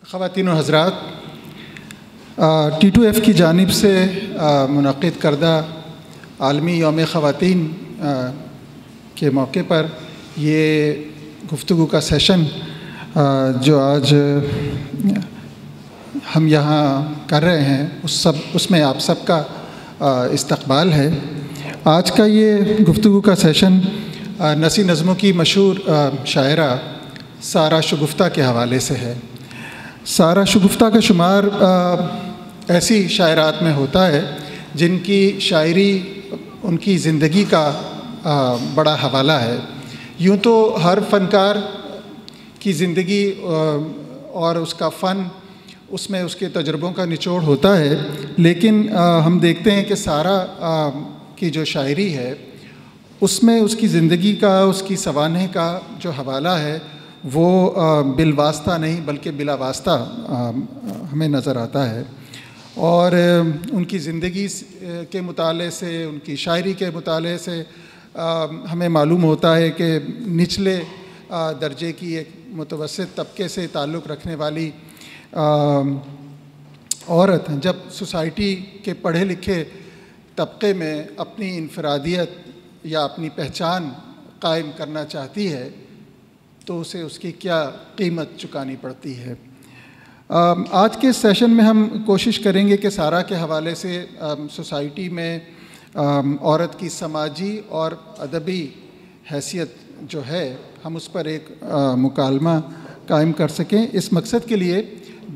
خواتین و حضرات، T2F کی جانب سے منعقد کردہ عالمی یوم خواتین کے موقع پر یہ گفتگو کا سیشن جو آج ہم یہاں کر رہے ہیں اس میں آپ سب کا استقبال ہے۔ آج کا یہ گفتگو کا سیشن نسی نظموں کی مشہور شاعرہ سارہ شگفتہ کے حوالے سے ہے۔ سارہ شگفتہ کا شمار ایسی شاعرات میں ہوتا ہے جن کی شاعری ان کی زندگی کا بڑا حوالہ ہے۔ یوں تو ہر فنکار کی زندگی اور اس کا فن، اس میں اس کے تجربوں کا نچوڑ ہوتا ہے، لیکن ہم دیکھتے ہیں کہ سارہ کی جو شاعری ہے اس میں اس کی زندگی کا، اس کی سوانح کا جو حوالہ ہے وہ بالواسطہ نہیں بلکہ بلا واسطہ ہمیں نظر آتا ہے، اور ان کی زندگی کے مطالعے سے، ان کی شاعری کے مطالعے سے ہمیں معلوم ہوتا ہے کہ نچلے درجے کی ایک متوسط طبقے سے تعلق رکھنے والی عورت جب سوسائٹی کے پڑھے لکھے طبقے میں اپنی انفرادیت یا اپنی پہچان قائم کرنا چاہتی ہے تو اسے اس کی کیا قیمت چکانی پڑتی ہے۔ آج کے سیشن میں ہم کوشش کریں گے کہ سارہ کے حوالے سے سوسائٹی میں عورت کی سماجی اور ادبی حیثیت جو ہے ہم اس پر ایک مکالمہ قائم کر سکیں۔ اس مقصد کے لیے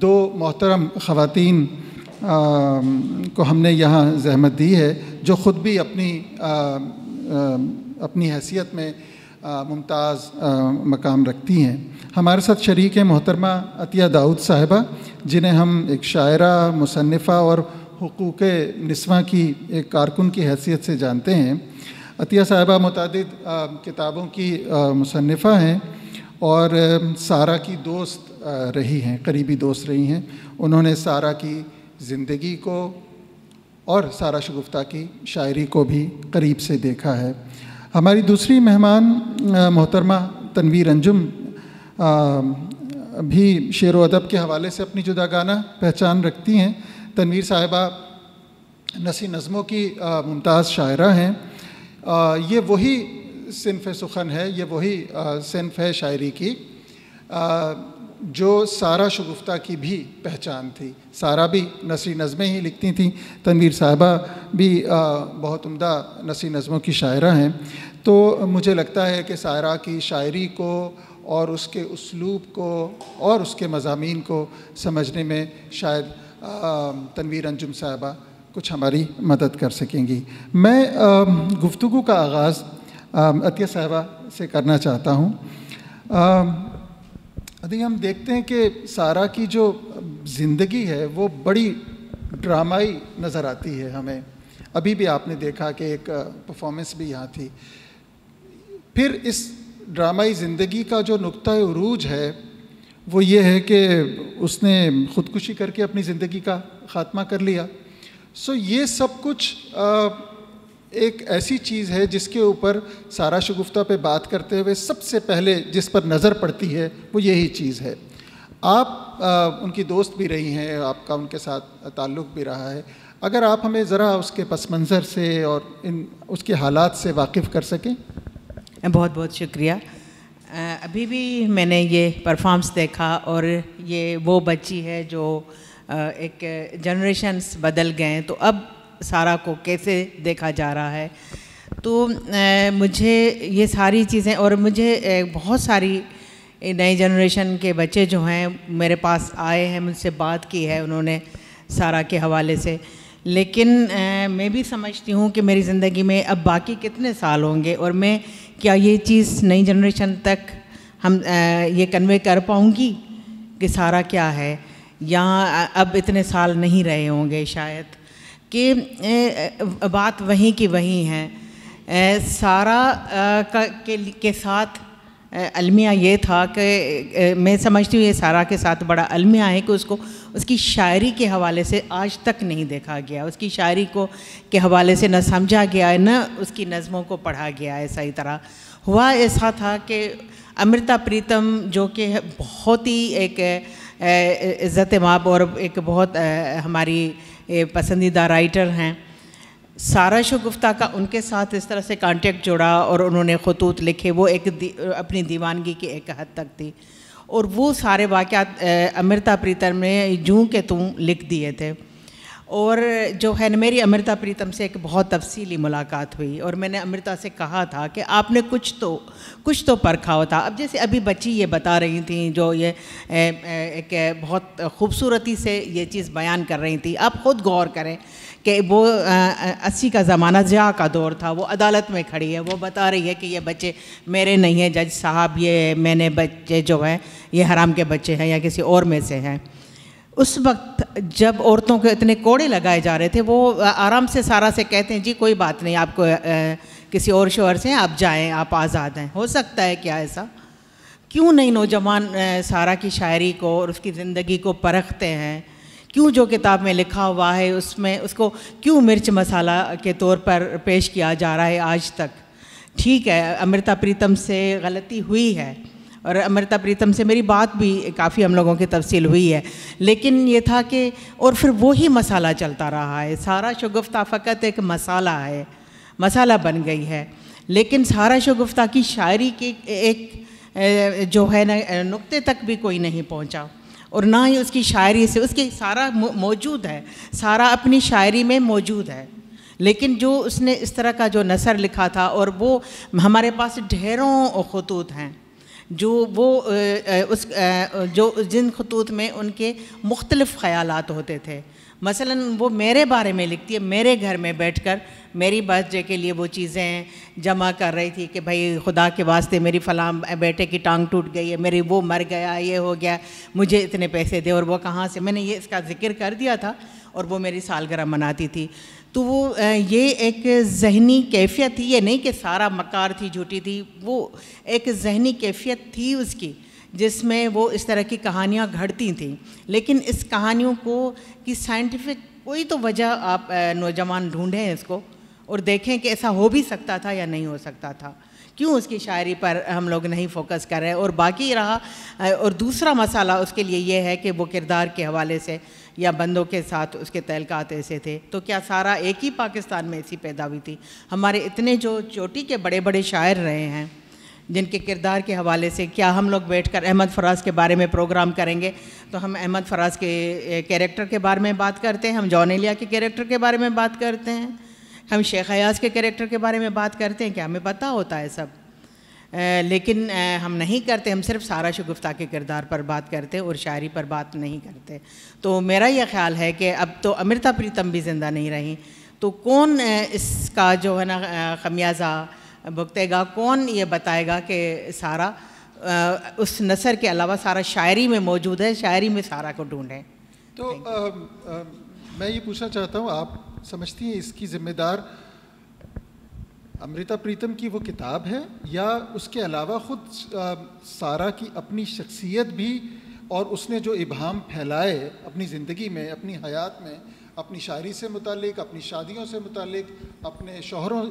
دو محترم خواتین کو ہم نے یہاں زحمت دی ہے جو خود بھی اپنی حیثیت میں ممتاز مقام رکھتی ہیں۔ ہمارے ساتھ شریک ہیں محترمہ عطیہ داؤد صاحبہ، جنہیں ہم ایک شاعرہ، مصنفہ اور حقوق نسواں کی ایک کارکن کی حیثیت سے جانتے ہیں۔ عطیہ صاحبہ متعدد کتابوں کی مصنفہ ہیں اور سارہ کی دوست رہی ہیں، قریبی دوست رہی ہیں۔ انہوں نے سارہ کی زندگی کو اور سارہ شگفتہ کی شاعری کو بھی قریب سے دیکھا ہے۔ ہماری دوسری مہمان محترمہ تنویر انجم بھی شعر و ادب کے حوالے سے اپنی جداگانہ پہچان رکھتی ہیں۔ تنویر صاحبہ نسی نظموں کی ممتاز شاعرہ ہیں۔ یہ وہی صنف سخن ہے، یہ وہی صنف ہے شاعری کی جو سارہ شگفتہ کی بھی پہچان تھی۔ سارہ بھی نثری نظمیں ہی لکھتی تھیں، تنویر صاحبہ بھی بہت عمدہ نثری نظموں کی شاعرہ ہیں۔ تو مجھے لگتا ہے کہ سارہ کی شاعری کو اور اس کے اسلوب کو اور اس کے مضامین کو سمجھنے میں شاید تنویر انجم صاحبہ کچھ ہماری مدد کر سکیں گی۔ میں گفتگو کا آغاز عطیہ صاحبہ سے کرنا چاہتا ہوں۔ ہم دیکھتے ہیں کہ سارہ کی جو زندگی ہے وہ بڑی ڈرامائی نظر آتی ہے ہمیں۔ ابھی بھی آپ نے دیکھا کہ ایک پرفارمنس بھی یہاں تھی۔ پھر اس ڈرامائی زندگی کا جو نقطہ عروج ہے وہ یہ ہے کہ اس نے خودکشی کر کے اپنی زندگی کا خاتمہ کر لیا۔ یہ سب کچھ ایک ایسی چیز ہے جس کے اوپر سارہ شگفتہ پہ بات کرتے ہوئے سب سے پہلے جس پر نظر پڑتی ہے وہ یہی چیز ہے۔ آپ ان کی دوست بھی رہی ہیں، آپ کا ان کے ساتھ تعلق بھی رہا ہے۔ اگر آپ ہمیں ذرا اس کے پس منظر سے اور اس کے حالات سے واقف کر سکیں۔ بہت بہت شکریہ۔ ابھی بھی میں نے یہ پرفارمنس دیکھا اور یہ وہ بچی ہے جو ایک جنریشنز بدل گئے ہیں، تو اب سارہ کو کیسے دیکھا جا رہا ہے۔ تو مجھے یہ ساری چیزیں، اور مجھے بہت ساری نئی جنریشن کے بچے جو ہیں میرے پاس آئے ہیں، مجھ سے بات کی ہے انہوں نے سارہ کے حوالے سے، لیکن میں بھی سمجھتی ہوں کہ میری زندگی میں اب باقی کتنے سال ہوں گے اور میں کیا یہ چیز نئی جنریشن تک ہم یہ کنوے کر پاؤں گی کہ سارہ کیا ہے، یہاں اب اتنے سال نہیں رہے ہوں گے شاید، کہ بات وہیں کی وہیں ہے۔ سارہ کے ساتھ المیہ یہ تھا کہ میں سمجھتی ہوں یہ سارہ کے ساتھ بڑا المیہ ہے کہ اس کی شاعری کے حوالے سے آج تک نہیں دیکھا گیا، اس کی شاعری کے حوالے سے نہ سمجھا گیا ہے، نہ اس کی نظموں کو پڑھا گیا ہے صحیح طرح۔ ہوا ایسا تھا کہ امرتا پریتم جو کہ بہت ہی ایک عزت مآب اور ایک بہت ہماری پسندیدہ رائٹر ہیں. سارا شگفتہ کا ان کے ساتھ اس طرح سے کانٹیکٹ جوڑا اور انہوں نے خطوط لکھے، وہ ایک اپنی دیوانگی کی ایک حد تک تھی، اور وہ سارے واقعات امرتا پریتم نے جوں کہ توں لکھ دیے تھے. اور جو ہے میری امرتا پریتم سے ایک بہت تفصیلی ملاقات ہوئی، اور میں نے امرتا سے کہا تھا کہ آپ نے کچھ تو پرکھا ہوتا. اب جیسے ابھی بچی یہ بتا رہی تھیں، جو یہ ایک بہت خوبصورتی سے یہ چیز بیان کر رہی تھیں، آپ خود غور کریں کہ وہ 80 کا زمانہ ضیاء کا دور تھا، وہ عدالت میں کھڑی ہے، وہ بتا رہی ہے کہ یہ بچے میرے نہیں ہیں جج صاحب، یہ میں نے بچے جو ہیں یہ حرام کے بچے ہیں یا کسی اور میں سے ہیں. اس وقت جب عورتوں کے اتنے کوڑے لگائے جا رہے تھے، وہ آرام سے سارا سے کہتے ہیں جی کوئی بات نہیں، آپ کو کسی اور شوہر سے آپ جائیں، آپ آزاد ہیں. ہو سکتا ہے کیا ایسا؟ کیوں نہیں نوجوان سارا کی شاعری کو اور اس کی زندگی کو پرکھتے ہیں؟ کیوں جو کتاب میں لکھا ہوا ہے اس میں اس کو کیوں مرچ مسالہ کے طور پر پیش کیا جا رہا ہے آج تک؟ ٹھیک ہے، امرتا پریتم سے غلطی ہوئی ہے، اور امرتا پریتم سے میری بات بھی کافی ہم لوگوں کی تفصیل ہوئی ہے، لیکن یہ تھا کہ اور پھر وہی مسالہ چلتا رہا ہے. سارا شگفتہ فقط ایک مسالہ ہے، مسالہ بن گئی ہے، لیکن سارا شگفتہ کی شاعری کی ایک جو ہے نا نقطے تک بھی کوئی نہیں پہنچا، اور نہ ہی اس کی شاعری سے اس کی سارا موجود ہے، سارا اپنی شاعری میں موجود ہے، لیکن جو اس نے اس طرح کا جو نثر لکھا تھا، اور وہ ہمارے پاس ڈھیروں خطوط ہیں جو وہ جو جن خطوط میں ان کے مختلف خیالات ہوتے تھے. مثلا وہ میرے بارے میں لکھتی ہے، میرے گھر میں بیٹھ کر میری برتھ ڈے کے لیے وہ چیزیں جمع کر رہی تھی کہ بھائی خدا کے واسطے میری فلاں بیٹے کی ٹانگ ٹوٹ گئی ہے، میری وہ مر گیا، یہ ہو گیا، مجھے اتنے پیسے دے، اور وہ کہاں سے. میں نے یہ اس کا ذکر کر دیا تھا، اور وہ میری سالگرہ مناتی تھی. تو وہ یہ ایک ذہنی کیفیت تھی، یہ نہیں کہ سارا مکار تھی، جھوٹی تھی، وہ ایک ذہنی کیفیت تھی اس کی جس میں وہ اس طرح کی کہانیاں گھڑتی تھیں. لیکن اس کہانیوں کو کی سائنٹیفک کوئی تو وجہ آپ نوجوان ڈھونڈیں اس کو اور دیکھیں کہ ایسا ہو بھی سکتا تھا یا نہیں ہو سکتا تھا. کیوں اس کی شاعری پر ہم لوگ نہیں فوکس کر رہے؟ اور باقی رہا، اور دوسرا مسئلہ اس کے لیے یہ ہے کہ وہ کردار کے حوالے سے یا بندوں کے ساتھ اس کے تعلقات ایسے تھے. تو کیا سارا ایک ہی پاکستان میں ایسی پیدا ہوئی تھی؟ ہمارے اتنے جو چوٹی کے بڑے بڑے شاعر رہے ہیں جن کے کردار کے حوالے سے، کیا ہم لوگ بیٹھ کر احمد فراز کے بارے میں پروگرام کریں گے تو ہم احمد فراز کے کیریکٹر کے بارے میں بات کرتے ہیں، ہم جان ایلیا کے کیریکٹر کے بارے میں بات کرتے ہیں، ہم شیخ ایاز کے کیریکٹر کے بارے میں بات کرتے ہیں؟ کیا ہمیں پتہ ہوتا ہے سب؟ لیکن ہم نہیں کرتے، ہم صرف سارا شگفتہ کے کردار پر بات کرتے اور شاعری پر بات نہیں کرتے. تو میرا یہ خیال ہے کہ اب تو امرتا پریتم بھی زندہ نہیں رہیں، تو کون اس کا جو ہے نا خمیازہ بھگتے گا؟ کون یہ بتائے گا کہ سارا اس نثر کے علاوہ سارا شاعری میں موجود ہے، شاعری میں سارا کو ڈھونڈیں؟ تو میں یہ پوچھنا چاہتا ہوں، آپ سمجھتی ہیں اس کی ذمہ دار امرتا پریتم کی وہ کتاب ہے، یا اس کے علاوہ خود سارا کی اپنی شخصیت بھی، اور اس نے جو ابہام پھیلائے اپنی زندگی میں، اپنی حیات میں، اپنی شاعری سے متعلق، اپنی شادیوں سے متعلق، اپنے شوہروں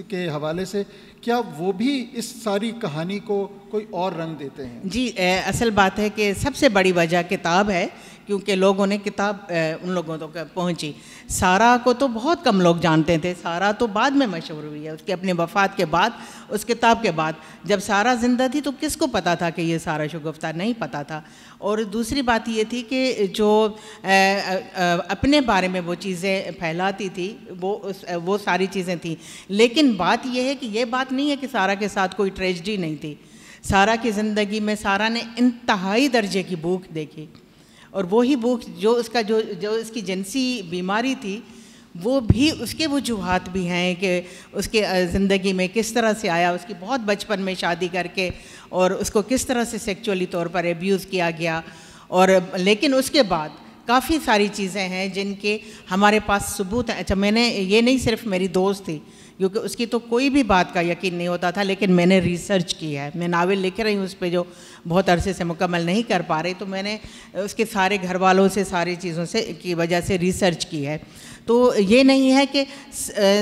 کے حوالے سے، کیا وہ بھی اس ساری کہانی کو کوئی اور رنگ دیتے ہیں؟ جی، اصل بات ہے کہ سب سے بڑی وجہ کتاب ہے، کیونکہ لوگوں نے کتاب ان لوگوں تک پہنچی. سارا کو تو بہت کم لوگ جانتے تھے، سارا تو بعد میں مشہور ہوئی ہے، اس کے اپنے وفات کے بعد، اس کتاب کے بعد. جب سارا زندہ تھی تو کس کو پتہ تھا کہ یہ سارا شگفتہ؟ نہیں پتہ تھا. اور دوسری بات یہ تھی کہ جو اپنے بارے میں وہ چیزیں پھیلاتی تھی وہ ساری چیزیں تھیں، لیکن بات یہ ہے کہ یہ بات نہیں ہے کہ سارا کے ساتھ کوئی ٹریجڈی نہیں تھی. سارا کی زندگی میں سارا نے انتہائی درجے کی بھوک دیکھی، اور وہی بھوک جو اس کا جو اس کی جنسی بیماری تھی، وہ بھی اس کے وجوہات بھی ہیں کہ اس کے زندگی میں کس طرح سے آیا. اس کی بہت بچپن میں شادی کر کے اور اس کو کس طرح سے سیکچولی طور پر ایبیوز کیا گیا، اور لیکن اس کے بعد کافی ساری چیزیں ہیں جن کے ہمارے پاس ثبوت ہیں. اچھا، میں نے یہ نہیں صرف میری دوست تھی، کیونکہ اس کی تو کوئی بھی بات کا یقین نہیں ہوتا تھا، لیکن میں نے ریسرچ کی ہے. میں ناول لکھ رہی ہوں اس پہ جو بہت عرصے سے مکمل نہیں کر پا رہی، تو میں نے اس کے سارے گھر والوں سے ساری چیزوں سے کی وجہ سے ریسرچ کی ہے. تو یہ نہیں ہے کہ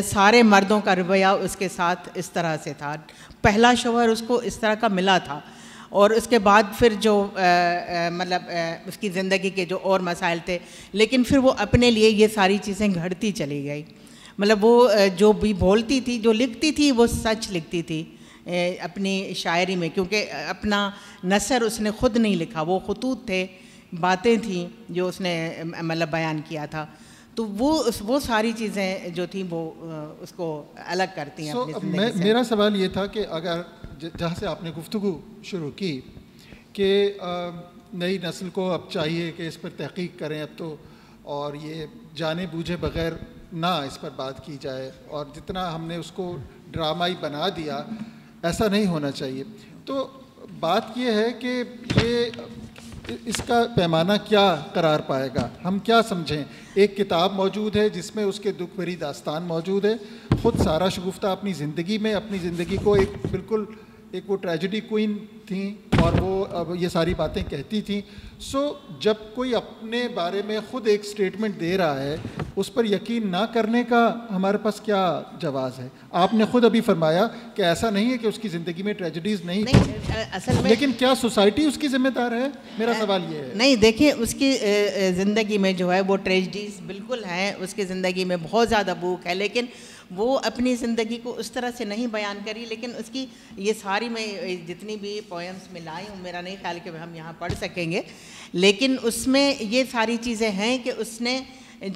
سارے مردوں کا رویہ اس کے ساتھ اس طرح سے تھا. پہلا شوہر اس کو اس طرح کا ملا تھا، اور اس کے بعد پھر جو مطلب اس کی زندگی کے جو اور مسائل تھے، لیکن پھر وہ اپنے لیے یہ ساری چیزیں گھڑتی چلی گئی. مطلب وہ جو بھی بولتی تھی، جو لکھتی تھی، وہ سچ لکھتی تھی اپنی شاعری میں، کیونکہ اپنا نثر اس نے خود نہیں لکھا، وہ خطوط تھے، باتیں تھیں جو اس نے مطلب بیان کیا تھا. تو وہ ساری چیزیں جو تھیں وہ اس کو الگ کرتی ہیں اپنی زندگی سے. میرا سوال یہ تھا کہ اگر جہاں سے آپ نے گفتگو شروع کی کہ نئی نسل کو اب چاہیے کہ اس پر تحقیق کریں اب تو، اور یہ جانے بوجھے بغیر نہ اس پر بات کی جائے، اور جتنا ہم نے اس کو ڈرامائی بنا دیا ایسا نہیں ہونا چاہیے. تو بات یہ ہے کہ یہ اس کا پیمانہ کیا قرار پائے گا، ہم کیا سمجھیں؟ ایک کتاب موجود ہے جس میں اس کے دکھ بھری داستان موجود ہے. خود سارہ شگفتہ اپنی زندگی کو بالکل ایک وہ ٹریجڈی کوئین تھیں، اور وہ اب یہ ساری باتیں کہتی تھیں. سو جب کوئی اپنے بارے میں خود ایک سٹیٹمنٹ دے رہا ہے، اس پر یقین نہ کرنے کا ہمارے پاس کیا جواز ہے؟ آپ نے خود ابھی فرمایا کہ ایسا نہیں ہے کہ اس کی زندگی میں ٹریجڈیز نہیں تھیں، اصل میں لیکن کیا سوسائٹی اس کی ذمہ دار ہے؟ میرا سوال یہ ہے. نہیں، دیکھیں اس کی زندگی میں جو ہے وہ ٹریجڈیز بالکل ہیں، اس کی زندگی میں بہت زیادہ بھوک ہے، لیکن وہ اپنی زندگی کو اس طرح سے نہیں بیان کری. لیکن اس کی یہ ساری میں جتنی بھی پوئمس میں لائی ہوں، میرا نہیں خیال کہ ہم یہاں پڑھ سکیں گے، لیکن اس میں یہ ساری چیزیں ہیں کہ اس نے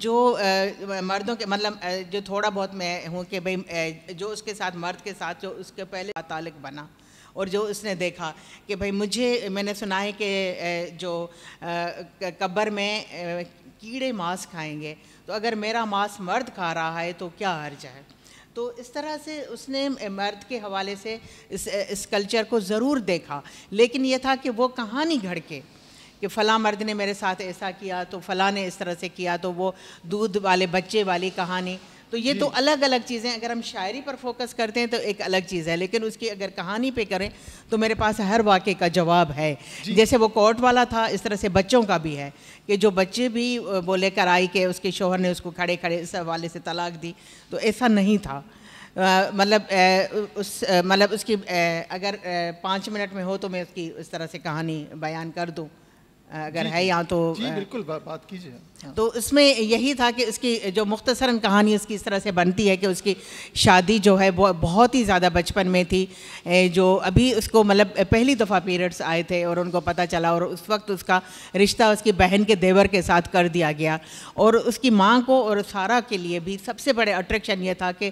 جو مردوں کے مطلب جو تھوڑا بہت میں ہوں کہ بھئی جو اس کے ساتھ مرد کے ساتھ جو اس کے پہلے تعلق بنا، اور جو اس نے دیکھا کہ بھئی میں نے سنا ہے کہ جو قبر میں کیڑے ماس کھائیں گے، تو اگر میرا ماس مرد کھا رہا ہے تو کیا حرج ہے. تو اس طرح سے اس نے مرد کے حوالے سے اس کلچر کو ضرور دیکھا، لیکن یہ تھا کہ وہ کہانی گھڑ کے کہ فلاں مرد نے میرے ساتھ ایسا کیا تو فلاں نے اس طرح سے کیا، تو وہ دودھ والے بچے والی کہانی. تو یہ تو الگ الگ چیزیں، اگر ہم شاعری پر فوکس کرتے ہیں تو ایک الگ چیز ہے، لیکن اس کی اگر کہانی پہ کریں تو میرے پاس ہر واقعے کا جواب ہے. جیسے وہ کورٹ والا تھا، اس طرح سے بچوں کا بھی ہے کہ جو بچے بھی وہ لے کر آئی کہ اس کے شوہر نے اس کو کھڑے کھڑے اس حوالے سے طلاق دی، تو ایسا نہیں تھا. مطلب اس کی اگر 5 منٹ میں ہو تو میں اس کی اس طرح سے کہانی بیان کر دوں، اگر ہے یہاں تو بالکل بات کیجیے. تو اس میں یہی تھا کہ اس کی جو مختصراً کہانی اس کی اس طرح سے بنتی ہے کہ اس کی شادی جو ہے وہ بہت ہی زیادہ بچپن میں تھی، جو ابھی اس کو مطلب پہلی دفعہ پیریڈس آئے تھے اور ان کو پتہ چلا، اور اس وقت اس کا رشتہ اس کی بہن کے دیور کے ساتھ کر دیا گیا. اور اس کی ماں کو اور سارہ کے لیے بھی سب سے بڑے اٹریکشن یہ تھا کہ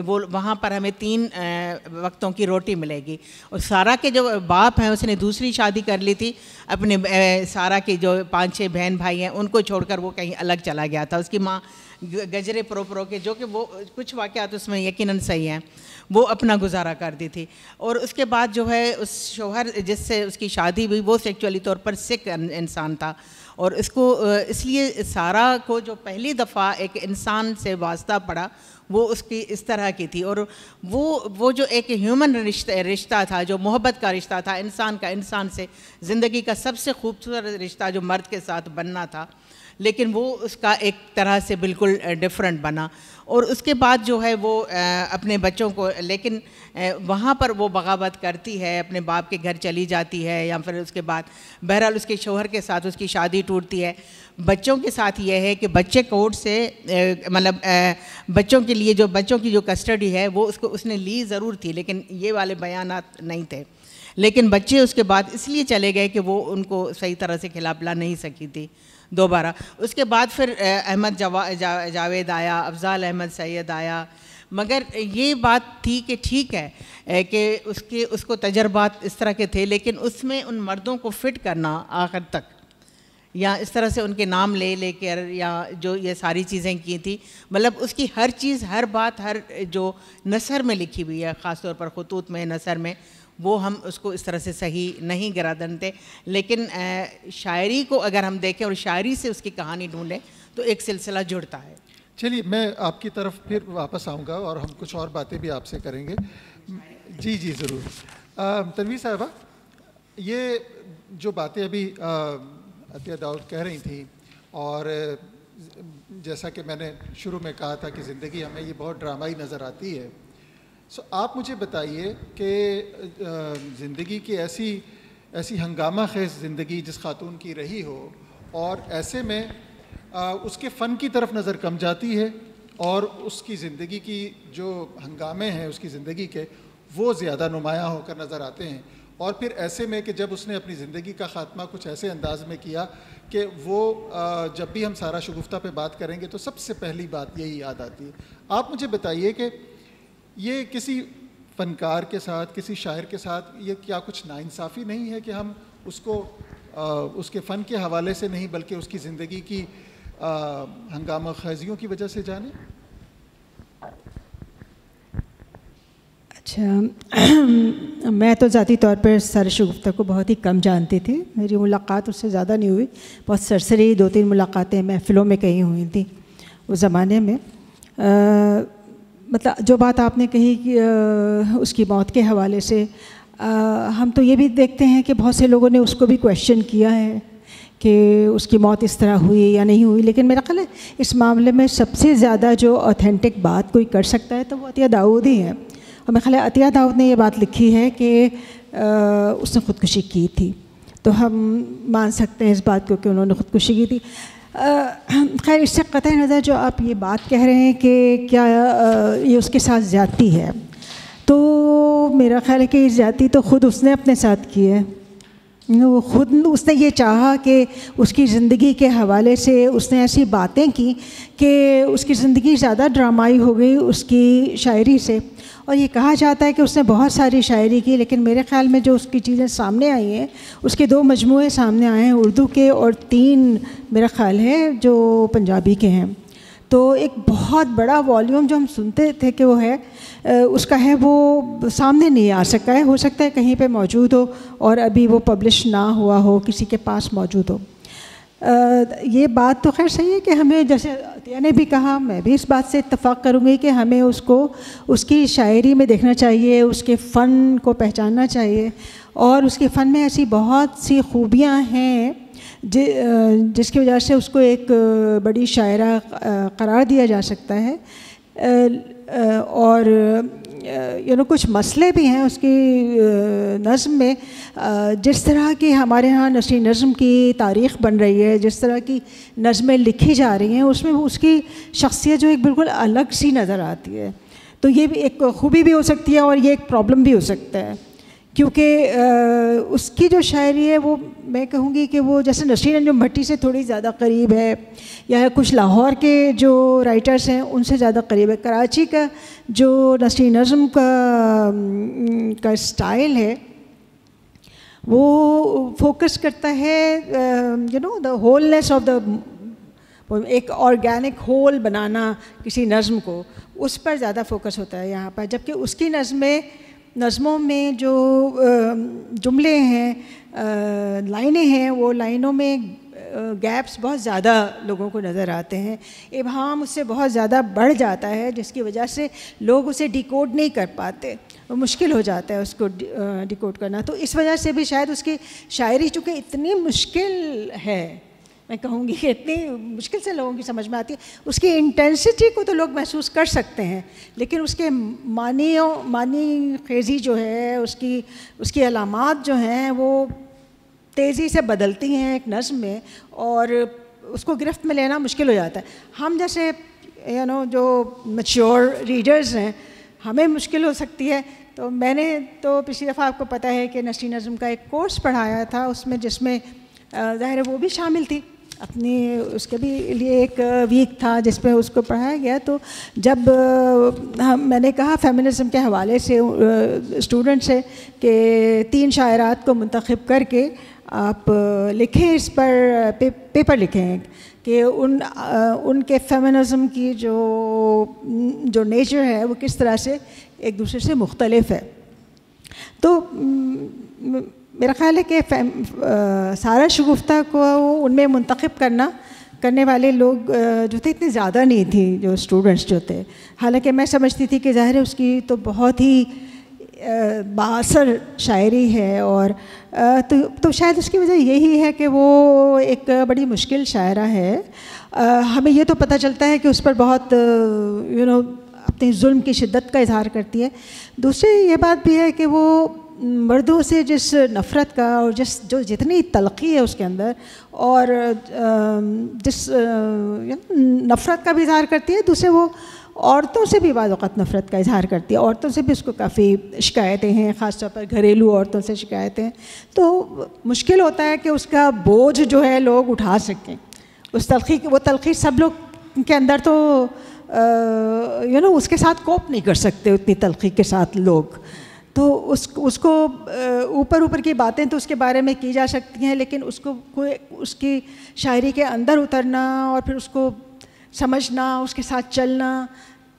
وہ وہاں پر ہمیں 3 وقتوں کی روٹی ملے گی. اور سارہ کے جو باپ ہیں اس نے دوسری شادی کر لی تھی، اپنے سارہ کی جو 5-6 بہن بھائی ہیں ان کو چھوڑ کر وہ کہیں الگ چلا گیا تھا. اس کی ماں گجرے پرو کے، جو کہ وہ کچھ واقعات اس میں یقیناً صحیح ہیں، وہ اپنا گزارا کرتی تھی. اور اس کے بعد جو ہے اس شوہر جس سے اس کی شادی ہوئی وہ سیکچولی طور پر سک انسان تھا، اور اس لیے سارہ کو جو پہلی دفعہ ایک انسان سے واسطہ پڑا وہ اس کی اس طرح کی تھی. اور وہ جو ایک ہیومن رشتہ تھا، جو محبت کا رشتہ تھا، انسان کا انسان سے، زندگی کا سب سے خوبصورت رشتہ جو مرد کے ساتھ بننا تھا، لیکن وہ اس کا ایک طرح سے بالکل ڈیفرنٹ بنا. اور اس کے بعد جو ہے وہ اپنے بچوں کو، لیکن وہاں پر وہ بغاوت کرتی ہے، اپنے باپ کے گھر چلی جاتی ہے، یا پھر اس کے بعد بہرحال اس کے شوہر کے ساتھ اس کی شادی ٹوٹتی ہے. بچوں کے ساتھ یہ ہے کہ بچے کورٹ سے مطلب بچوں کے لیے جو بچوں کی جو کسٹڈی ہے وہ اس نے لی ضرور تھی، لیکن یہ والے بیانات نہیں تھے. لیکن بچے اس کے بعد اس لیے چلے گئے کہ وہ ان کو صحیح طرح سے کھلا پلا نہیں سکی تھی دوبارہ. اس کے بعد پھر احمد جاوید آیا، افضال احمد سید آیا. مگر یہ بات تھی کہ ٹھیک ہے کہ اس کو تجربات اس طرح کے تھے، لیکن اس میں ان مردوں کو فٹ کرنا آخر تک، یا اس طرح سے ان کے نام لے کر، یا جو یہ ساری چیزیں کی تھی، مطلب اس کی ہر چیز، ہر بات، ہر جو نثر میں لکھی ہوئی ہے، خاص طور پر خطوط میں، نثر میں، وہ ہم اس کو اس طرح سے صحیح نہیں گردانتے. لیکن شاعری کو اگر ہم دیکھیں اور شاعری سے اس کی کہانی ڈھونڈیں تو ایک سلسلہ جڑتا ہے. چلیے میں آپ کی طرف پھر واپس آؤں گا اور ہم کچھ اور باتیں بھی آپ سے کریں گے. جی ضرور. تنویر صاحبہ، یہ جو باتیں ابھی عطیہ داؤد کہہ رہی تھیں، اور جیسا کہ میں نے شروع میں کہا تھا کہ زندگی ہمیں یہ بہت ڈرامائی نظر آتی ہے. آپ مجھے بتائیے کہ زندگی کی ایسی ایسی ہنگامہ خیز زندگی جس خاتون کی رہی ہو، اور ایسے میں اس کے فن کی طرف نظر کم جاتی ہے اور اس کی زندگی کی جو ہنگامے ہیں اس کی زندگی کے، وہ زیادہ نمایاں ہو کر نظر آتے ہیں. اور پھر ایسے میں کہ جب اس نے اپنی زندگی کا خاتمہ کچھ ایسے انداز میں کیا کہ وہ جب بھی ہم سارا شگفتہ پہ بات کریں گے تو سب سے پہلی بات یہی یاد آتی ہے. آپ مجھے بتائیے کہ یہ کسی فنکار کے ساتھ، کسی شاعر کے ساتھ یہ کیا کچھ ناانصافی نہیں ہے کہ ہم اس کو اس کے فن کے حوالے سے نہیں بلکہ اس کی زندگی کی ہنگامہ خیزیوں کی وجہ سے جانیں؟ اچھا، میں تو ذاتی طور پر سر شگفتہ کو بہت ہی کم جانتی تھی. میری ملاقات اس سے زیادہ نہیں ہوئی، بہت سرسری 2-3 ملاقاتیں محفلوں میں کہیں ہوئی تھیں اس زمانے میں. مطلب جو بات آپ نے کہی کہ اس کی موت کے حوالے سے، ہم تو یہ بھی دیکھتے ہیں کہ بہت سے لوگوں نے اس کو بھی کویشچن کیا ہے کہ اس کی موت اس طرح ہوئی یا نہیں ہوئی، لیکن میرا خیال ہے اس معاملے میں سب سے زیادہ جو اوتھینٹک بات کوئی کر سکتا ہے تو وہ عطیہ داؤد ہی ہے. اور میرا خیال ہے عطیہ داؤد نے یہ بات لکھی ہے کہ اس نے خودکشی کی تھی، تو ہم مان سکتے ہیں اس بات کو کہ انہوں نے خودکشی کی تھی. خیر، اس سے قطع نظر جو آپ یہ بات کہہ رہے ہیں کہ کیا یہ اس کے ساتھ زیادتی ہے، تو میرا خیال ہے کہ یہ زیادتی تو خود اس نے اپنے ساتھ کی ہے. وہ خود اس نے یہ چاہا کہ اس کی زندگی کے حوالے سے اس نے ایسی باتیں کی کہ اس کی زندگی زیادہ ڈرامائی ہو گئی اس کی شاعری سے. اور یہ کہا جاتا ہے کہ اس نے بہت ساری شاعری کی، لیکن میرے خیال میں جو اس کی چیزیں سامنے آئی ہیں، اس کے 2 مجموعے سامنے آئے ہیں اردو کے، اور 3 میرا خیال ہے جو پنجابی کے ہیں. تو ایک بہت بڑا والیوم جو ہم سنتے تھے کہ وہ ہے اس کا ہے، وہ سامنے نہیں آ سکا ہے. ہو سکتا ہے کہیں پہ موجود ہو اور ابھی وہ پبلش نہ ہوا ہو، کسی کے پاس موجود ہو. یہ بات تو خیر صحیح ہے کہ ہمیں، جیسے عطیہ نے بھی کہا، میں بھی اس بات سے اتفاق کروں گی کہ ہمیں اس کو اس کی شاعری میں دیکھنا چاہیے، اس کے فن کو پہچاننا چاہیے. اور اس کے فن میں ایسی بہت سی خوبیاں ہیں جس کی وجہ سے اس کو ایک بڑی شاعرہ قرار دیا جا سکتا ہے. اور کچھ مسئلے بھی ہیں اس کی نظم میں، جس طرح کی ہمارے ہاں نثری نظم کی تاریخ بن رہی ہے، جس طرح کی نظمیں لکھی جا رہی ہیں، اس میں اس کی شخصیت جو ایک بالکل الگ سی نظر آتی ہے. تو یہ بھی ایک خوبی بھی ہو سکتی ہے اور یہ ایک پرابلم بھی ہو سکتا ہے، کیونکہ اس کی جو شاعری ہے وہ میں کہوں گی کہ وہ جیسے نسرین انجم بھٹی سے تھوڑی زیادہ قریب ہے، یا کچھ لاہور کے جو رائٹرز ہیں ان سے زیادہ قریب ہے. کراچی کا جو نثری نظم کا اسٹائل ہے وہ فوکس کرتا ہے دا ہولنیس آف دا، ایک آرگینک ہول بنانا کسی نظم کو، اس پر زیادہ فوکس ہوتا ہے یہاں پر. جبکہ اس کی نظموں میں جو جملے ہیں، لائنیں ہیں، وہ لائنوں میں گیپس بہت زیادہ لوگوں کو نظر آتے ہیں. ابہام اس سے بہت زیادہ بڑھ جاتا ہے، جس کی وجہ سے لوگ اسے ڈیکوڈ نہیں کر پاتے، مشکل ہو جاتا ہے اس کو ڈیکوڈ کرنا. تو اس وجہ سے بھی شاید اس کی شاعری چونکہ اتنی مشکل ہے، میں کہوں گی کہ اتنی مشکل سے لوگوں کی سمجھ میں آتی ہے. اس کی انٹینسٹی کو تو لوگ محسوس کر سکتے ہیں، لیکن اس کے معنی خیزی جو ہے، اس کی علامات جو ہیں وہ تیزی سے بدلتی ہیں ایک نظم میں، اور اس کو گرفت میں لینا مشکل ہو جاتا ہے. ہم جیسے جو میچور ریڈرز ہیں، ہمیں مشکل ہو سکتی ہے. تو میں نے تو پچھلی دفعہ آپ کو پتہ ہے کہ نثری نظم کا ایک کورس پڑھایا تھا، جس میں ظاہر ہے وہ بھی شامل تھی. اس کے بھی لیے ایک ویک تھا جس پہ اس کو پڑھایا گیا. تو جب میں نے کہا فیمنزم کے حوالے سے اسٹوڈنٹ سے کہ 3 شاعرات کو منتخب کر کے آپ لکھیں، اس پر پیپر لکھیں کہ ان کے فیمنزم کی جو نیچر ہے وہ کس طرح سے ایک دوسرے سے مختلف ہے. تو میرا خیال ہے کہ سارا شگفتہ کو ان میں منتخب کرنے والے لوگ جو تھے اتنے زیادہ نہیں تھیں، جو اسٹوڈنٹس جو تھے. حالانکہ میں سمجھتی تھی کہ ظاہر ہے اس کی تو بہت ہی بااثر شاعری ہے، اور تو شاید اس کی وجہ یہی ہے کہ وہ ایک بڑی مشکل شاعرہ ہے. ہمیں یہ تو پتہ چلتا ہے کہ اس پر بہت اپنے ظلم کی شدت کا اظہار کرتی ہے. دوسری یہ بات بھی ہے کہ وہ مردوں سے جس نفرت کا اور جو جتنی تلخی ہے اس کے اندر، اور جس نفرت کا بھی اظہار کرتی ہے، دوسرے وہ عورتوں سے بھی بعض اوقات نفرت کا اظہار کرتی ہے. عورتوں سے بھی اس کو کافی شکایتیں ہیں، خاص طور پر گھریلو عورتوں سے شکایتیں ہیں. تو مشکل ہوتا ہے کہ اس کا بوجھ جو ہے لوگ اٹھا سکیں. اس تلخی، وہ تلخی سب لوگ کے اندر تو اس کے ساتھ کوپ نہیں کر سکتے اتنی تلخی کے ساتھ لوگ. تو اس کو اوپر کی باتیں تو اس کے بارے میں کی جا سکتی ہیں، لیکن اس کی شاعری کے اندر اترنا اور پھر اس کو سمجھنا، اس کے ساتھ چلنا،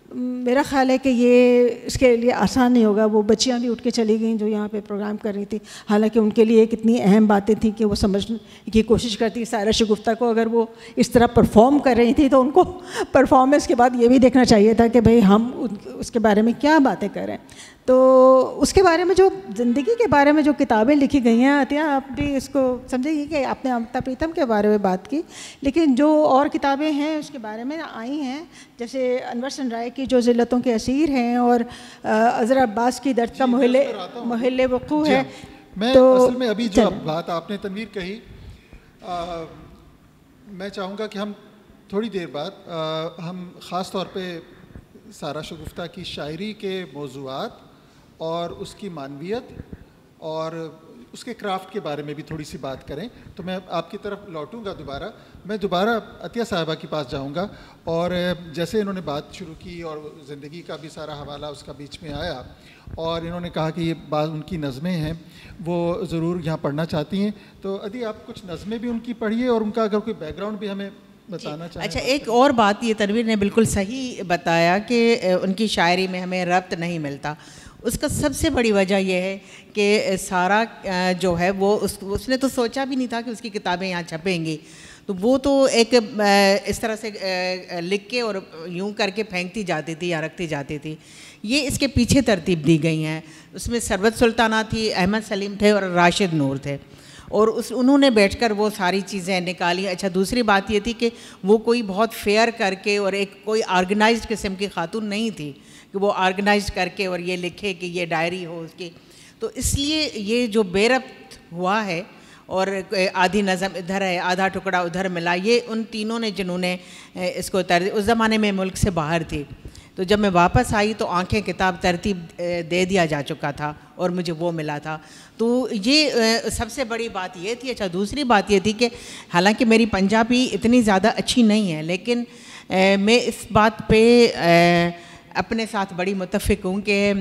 میرا خیال ہے کہ یہ اس کے لیے آسان نہیں ہوگا. وہ بچیاں بھی اٹھ کے چلی گئیں جو یہاں پہ پروگرام کر رہی تھی، حالانکہ ان کے لیے کتنی اہم باتیں تھیں کہ وہ سمجھنے کی کوشش کرتی. سائرہ شگفتہ کو اگر وہ اس طرح پرفارم کر رہی تھی تو ان کو پرفارمنس کے بعد یہ بھی دیکھنا چاہیے تھا کہ بھئی ہم اس کے بارے میں کیا باتیں کریں. تو اس کے بارے میں، جو زندگی کے بارے میں جو کتابیں لکھی گئی ہیں، عطیہ آپ بھی اس کو سمجھے گی کہ آپ نے امرتا پریتم کے بارے میں بات کی، لیکن جو اور کتابیں ہیں اس کے بارے میں آئی ہیں، جیسے انور سن رائے کی جو ذلتوں کے اسیر ہیں، اور اظہر عباس کی درد کا محل وقوع ہے. میں تو اصل میں ابھی جو بات آپ نے تنویر کہی، میں چاہوں گا کہ ہم تھوڑی دیر بعد ہم خاص طور پہ سارہ شگفتہ کی شاعری کے موضوعات اور اس کی معنویت اور اس کے کرافٹ کے بارے میں بھی تھوڑی سی بات کریں. تو میں آپ کی طرف لوٹوں گا دوبارہ. میں دوبارہ عطیہ صاحبہ کے پاس جاؤں گا، اور جیسے انہوں نے بات شروع کی اور زندگی کا بھی سارا حوالہ اس کا بیچ میں آیا، اور انہوں نے کہا کہ یہ بعض ان کی نظمیں ہیں وہ ضرور یہاں پڑھنا چاہتی ہیں. تو عدی آپ کچھ نظمیں بھی ان کی پڑھیے اور ان کا اگر کوئی بیک گراؤنڈ بھی ہمیں بتانا چاہیں. اچھا، ایک اور بات یہ تنویر نے بالکل صحیح بتایا کہ ان کی شاعری میں ہمیں ربط نہیں ملتا. اس کا سب سے بڑی وجہ یہ ہے کہ سارہ جو ہے وہ اس نے تو سوچا بھی نہیں تھا کہ اس کی کتابیں یہاں چھپیں گی. تو وہ تو ایک اس طرح سے لکھ کے اور یوں کر کے پھینکتی جاتی تھی یا رکھتی جاتی تھی. یہ اس کے پیچھے ترتیب دی گئی ہیں. اس میں ثروت سلطانہ تھی، احمد سلیم تھے اور راشد نور تھے، اور انہوں نے بیٹھ کر وہ ساری چیزیں نکالی. اچھا، دوسری بات یہ تھی کہ وہ کوئی بہت فیئر کر کے اور ایک کوئی آرگنائزڈ قسم کی خاتون نہیں تھی کہ وہ آرگنائزڈ کر کے اور یہ لکھے کہ یہ ڈائری ہو اس کی. تو اس لیے یہ جو بے ربط ہوا ہے، اور آدھی نظم ادھر ہے آدھا ٹکڑا ادھر ملا، یہ ان تینوں نے جنہوں نے اس کو اس زمانے میں ملک سے باہر تھی. تو جب میں واپس آئی تو آنکھیں کتاب ترتیب دے دیا جا چکا تھا اور مجھے وہ ملا تھا. تو یہ سب سے بڑی بات یہ تھی. اچھا، دوسری بات یہ تھی کہ حالانکہ میری پنجابی اتنی زیادہ اچھی نہیں ہے، لیکن میں اس بات پہ اپنے ساتھ بڑی متفق ہوں کہ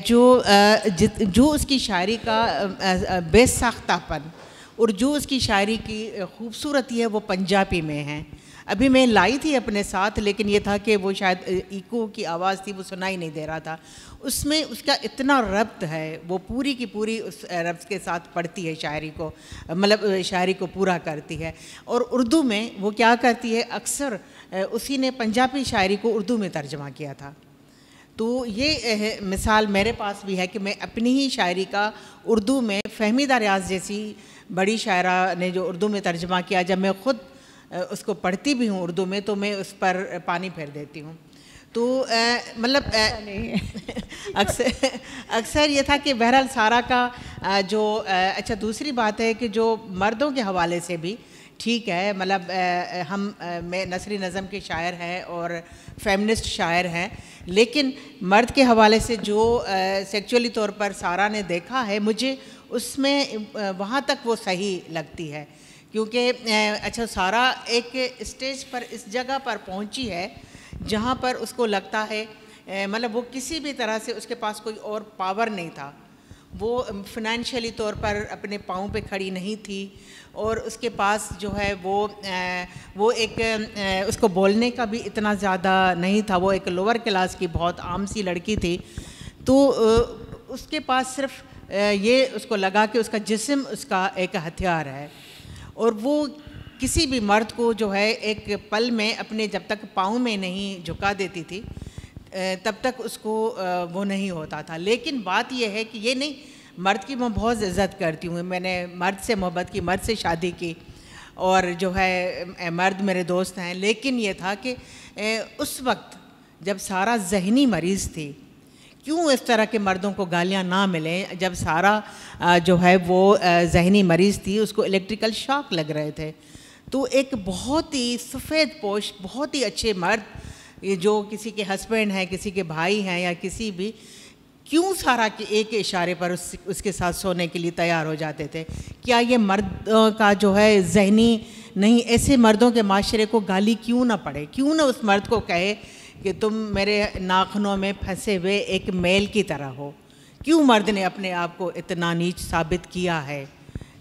جو اس کی شاعری کا بے ساختہ پن اور جو اس کی شاعری کی خوبصورتی ہے وہ پنجابی میں ہے. ابھی میں لائی تھی اپنے ساتھ، لیکن یہ تھا کہ وہ شاید ایکو کی آواز تھی، وہ سنائی نہیں دے رہا تھا. اس میں اس کا اتنا ربط ہے، وہ پوری کی پوری اس ربط کے ساتھ پڑھتی ہے شاعری کو، مطلب شاعری کو پورا کرتی ہے. اور اردو میں وہ کیا کرتی ہے، اکثر اسی نے پنجابی شاعری کو اردو میں ترجمہ کیا تھا. تو یہ مثال میرے پاس بھی ہے کہ میں اپنی ہی شاعری کا اردو میں، فہمیدہ ریاض جیسی بڑی شاعرہ نے جو اردو میں ترجمہ کیا، جب میں خود اس کو پڑھتی بھی ہوں اردو میں تو میں اس پر پانی پھیر دیتی ہوں. تو مطلب اکثر یہ تھا کہ بہرحال سارہ کا جو اچھا، دوسری بات ہے کہ جو مردوں کے حوالے سے بھی ٹھیک ہے، مطلب میں نثری نظم کے شاعر ہیں اور فیمنسٹ شاعر ہیں، لیکن مرد کے حوالے سے جو سیکچولی طور پر سارہ نے دیکھا ہے، مجھے اس میں وہاں تک وہ صحیح لگتی ہے. کیونکہ اچھا، سارہ ایک اسٹیج پر اس جگہ پر پہنچی ہے جہاں پر اس کو لگتا ہے، مطلب وہ کسی بھی طرح سے اس کے پاس کوئی اور پاور نہیں تھا، وہ فنانشلی طور پر اپنے پاؤں پہ کھڑی نہیں تھی، اور اس کے پاس جو ہے وہ ایک اس کو بولنے کا بھی اتنا زیادہ نہیں تھا، وہ ایک لوور کلاس کی بہت عام سی لڑکی تھی. تو اس کے پاس صرف یہ اس کو لگا کہ اس کا جسم اس کا ایک ہتھیار ہے، اور وہ کسی بھی مرد کو جو ہے ایک پل میں اپنے جب تک پاؤں میں نہیں جھکا دیتی تھی تب تک اس کو وہ نہیں ہوتا تھا. لیکن بات یہ ہے کہ یہ نہیں، مرد کی میں بہت عزت کرتی ہوں، میں نے مرد سے محبت کی، مرد سے شادی کی، اور جو ہے مرد میرے دوست ہیں. لیکن یہ تھا کہ اس وقت جب سارہ ذہنی مریض تھی، کیوں اس طرح کے مردوں کو گالیاں نہ ملیں جب سارا جو ہے وہ ذہنی مریض تھی, اس کو الیکٹریکل شاک لگ رہے تھے. تو ایک بہت ہی سفید پوش, بہت ہی اچھے مرد, یہ جو کسی کے ہسبینڈ ہیں, کسی کے بھائی ہیں یا کسی بھی, کیوں سارا کے ایک اشارے پر اس کے ساتھ سونے کے لیے تیار ہو جاتے تھے؟ کیا یہ مرد کا جو ہے ذہنی نہیں؟ ایسے مردوں کے معاشرے کو گالی کیوں نہ پڑے؟ کیوں نہ اس مرد کو کہے کہ تم میرے ناخنوں میں پھنسے ہوئے ایک میل کی طرح ہو؟ کیوں مرد نے اپنے آپ کو اتنا نیچ ثابت کیا ہے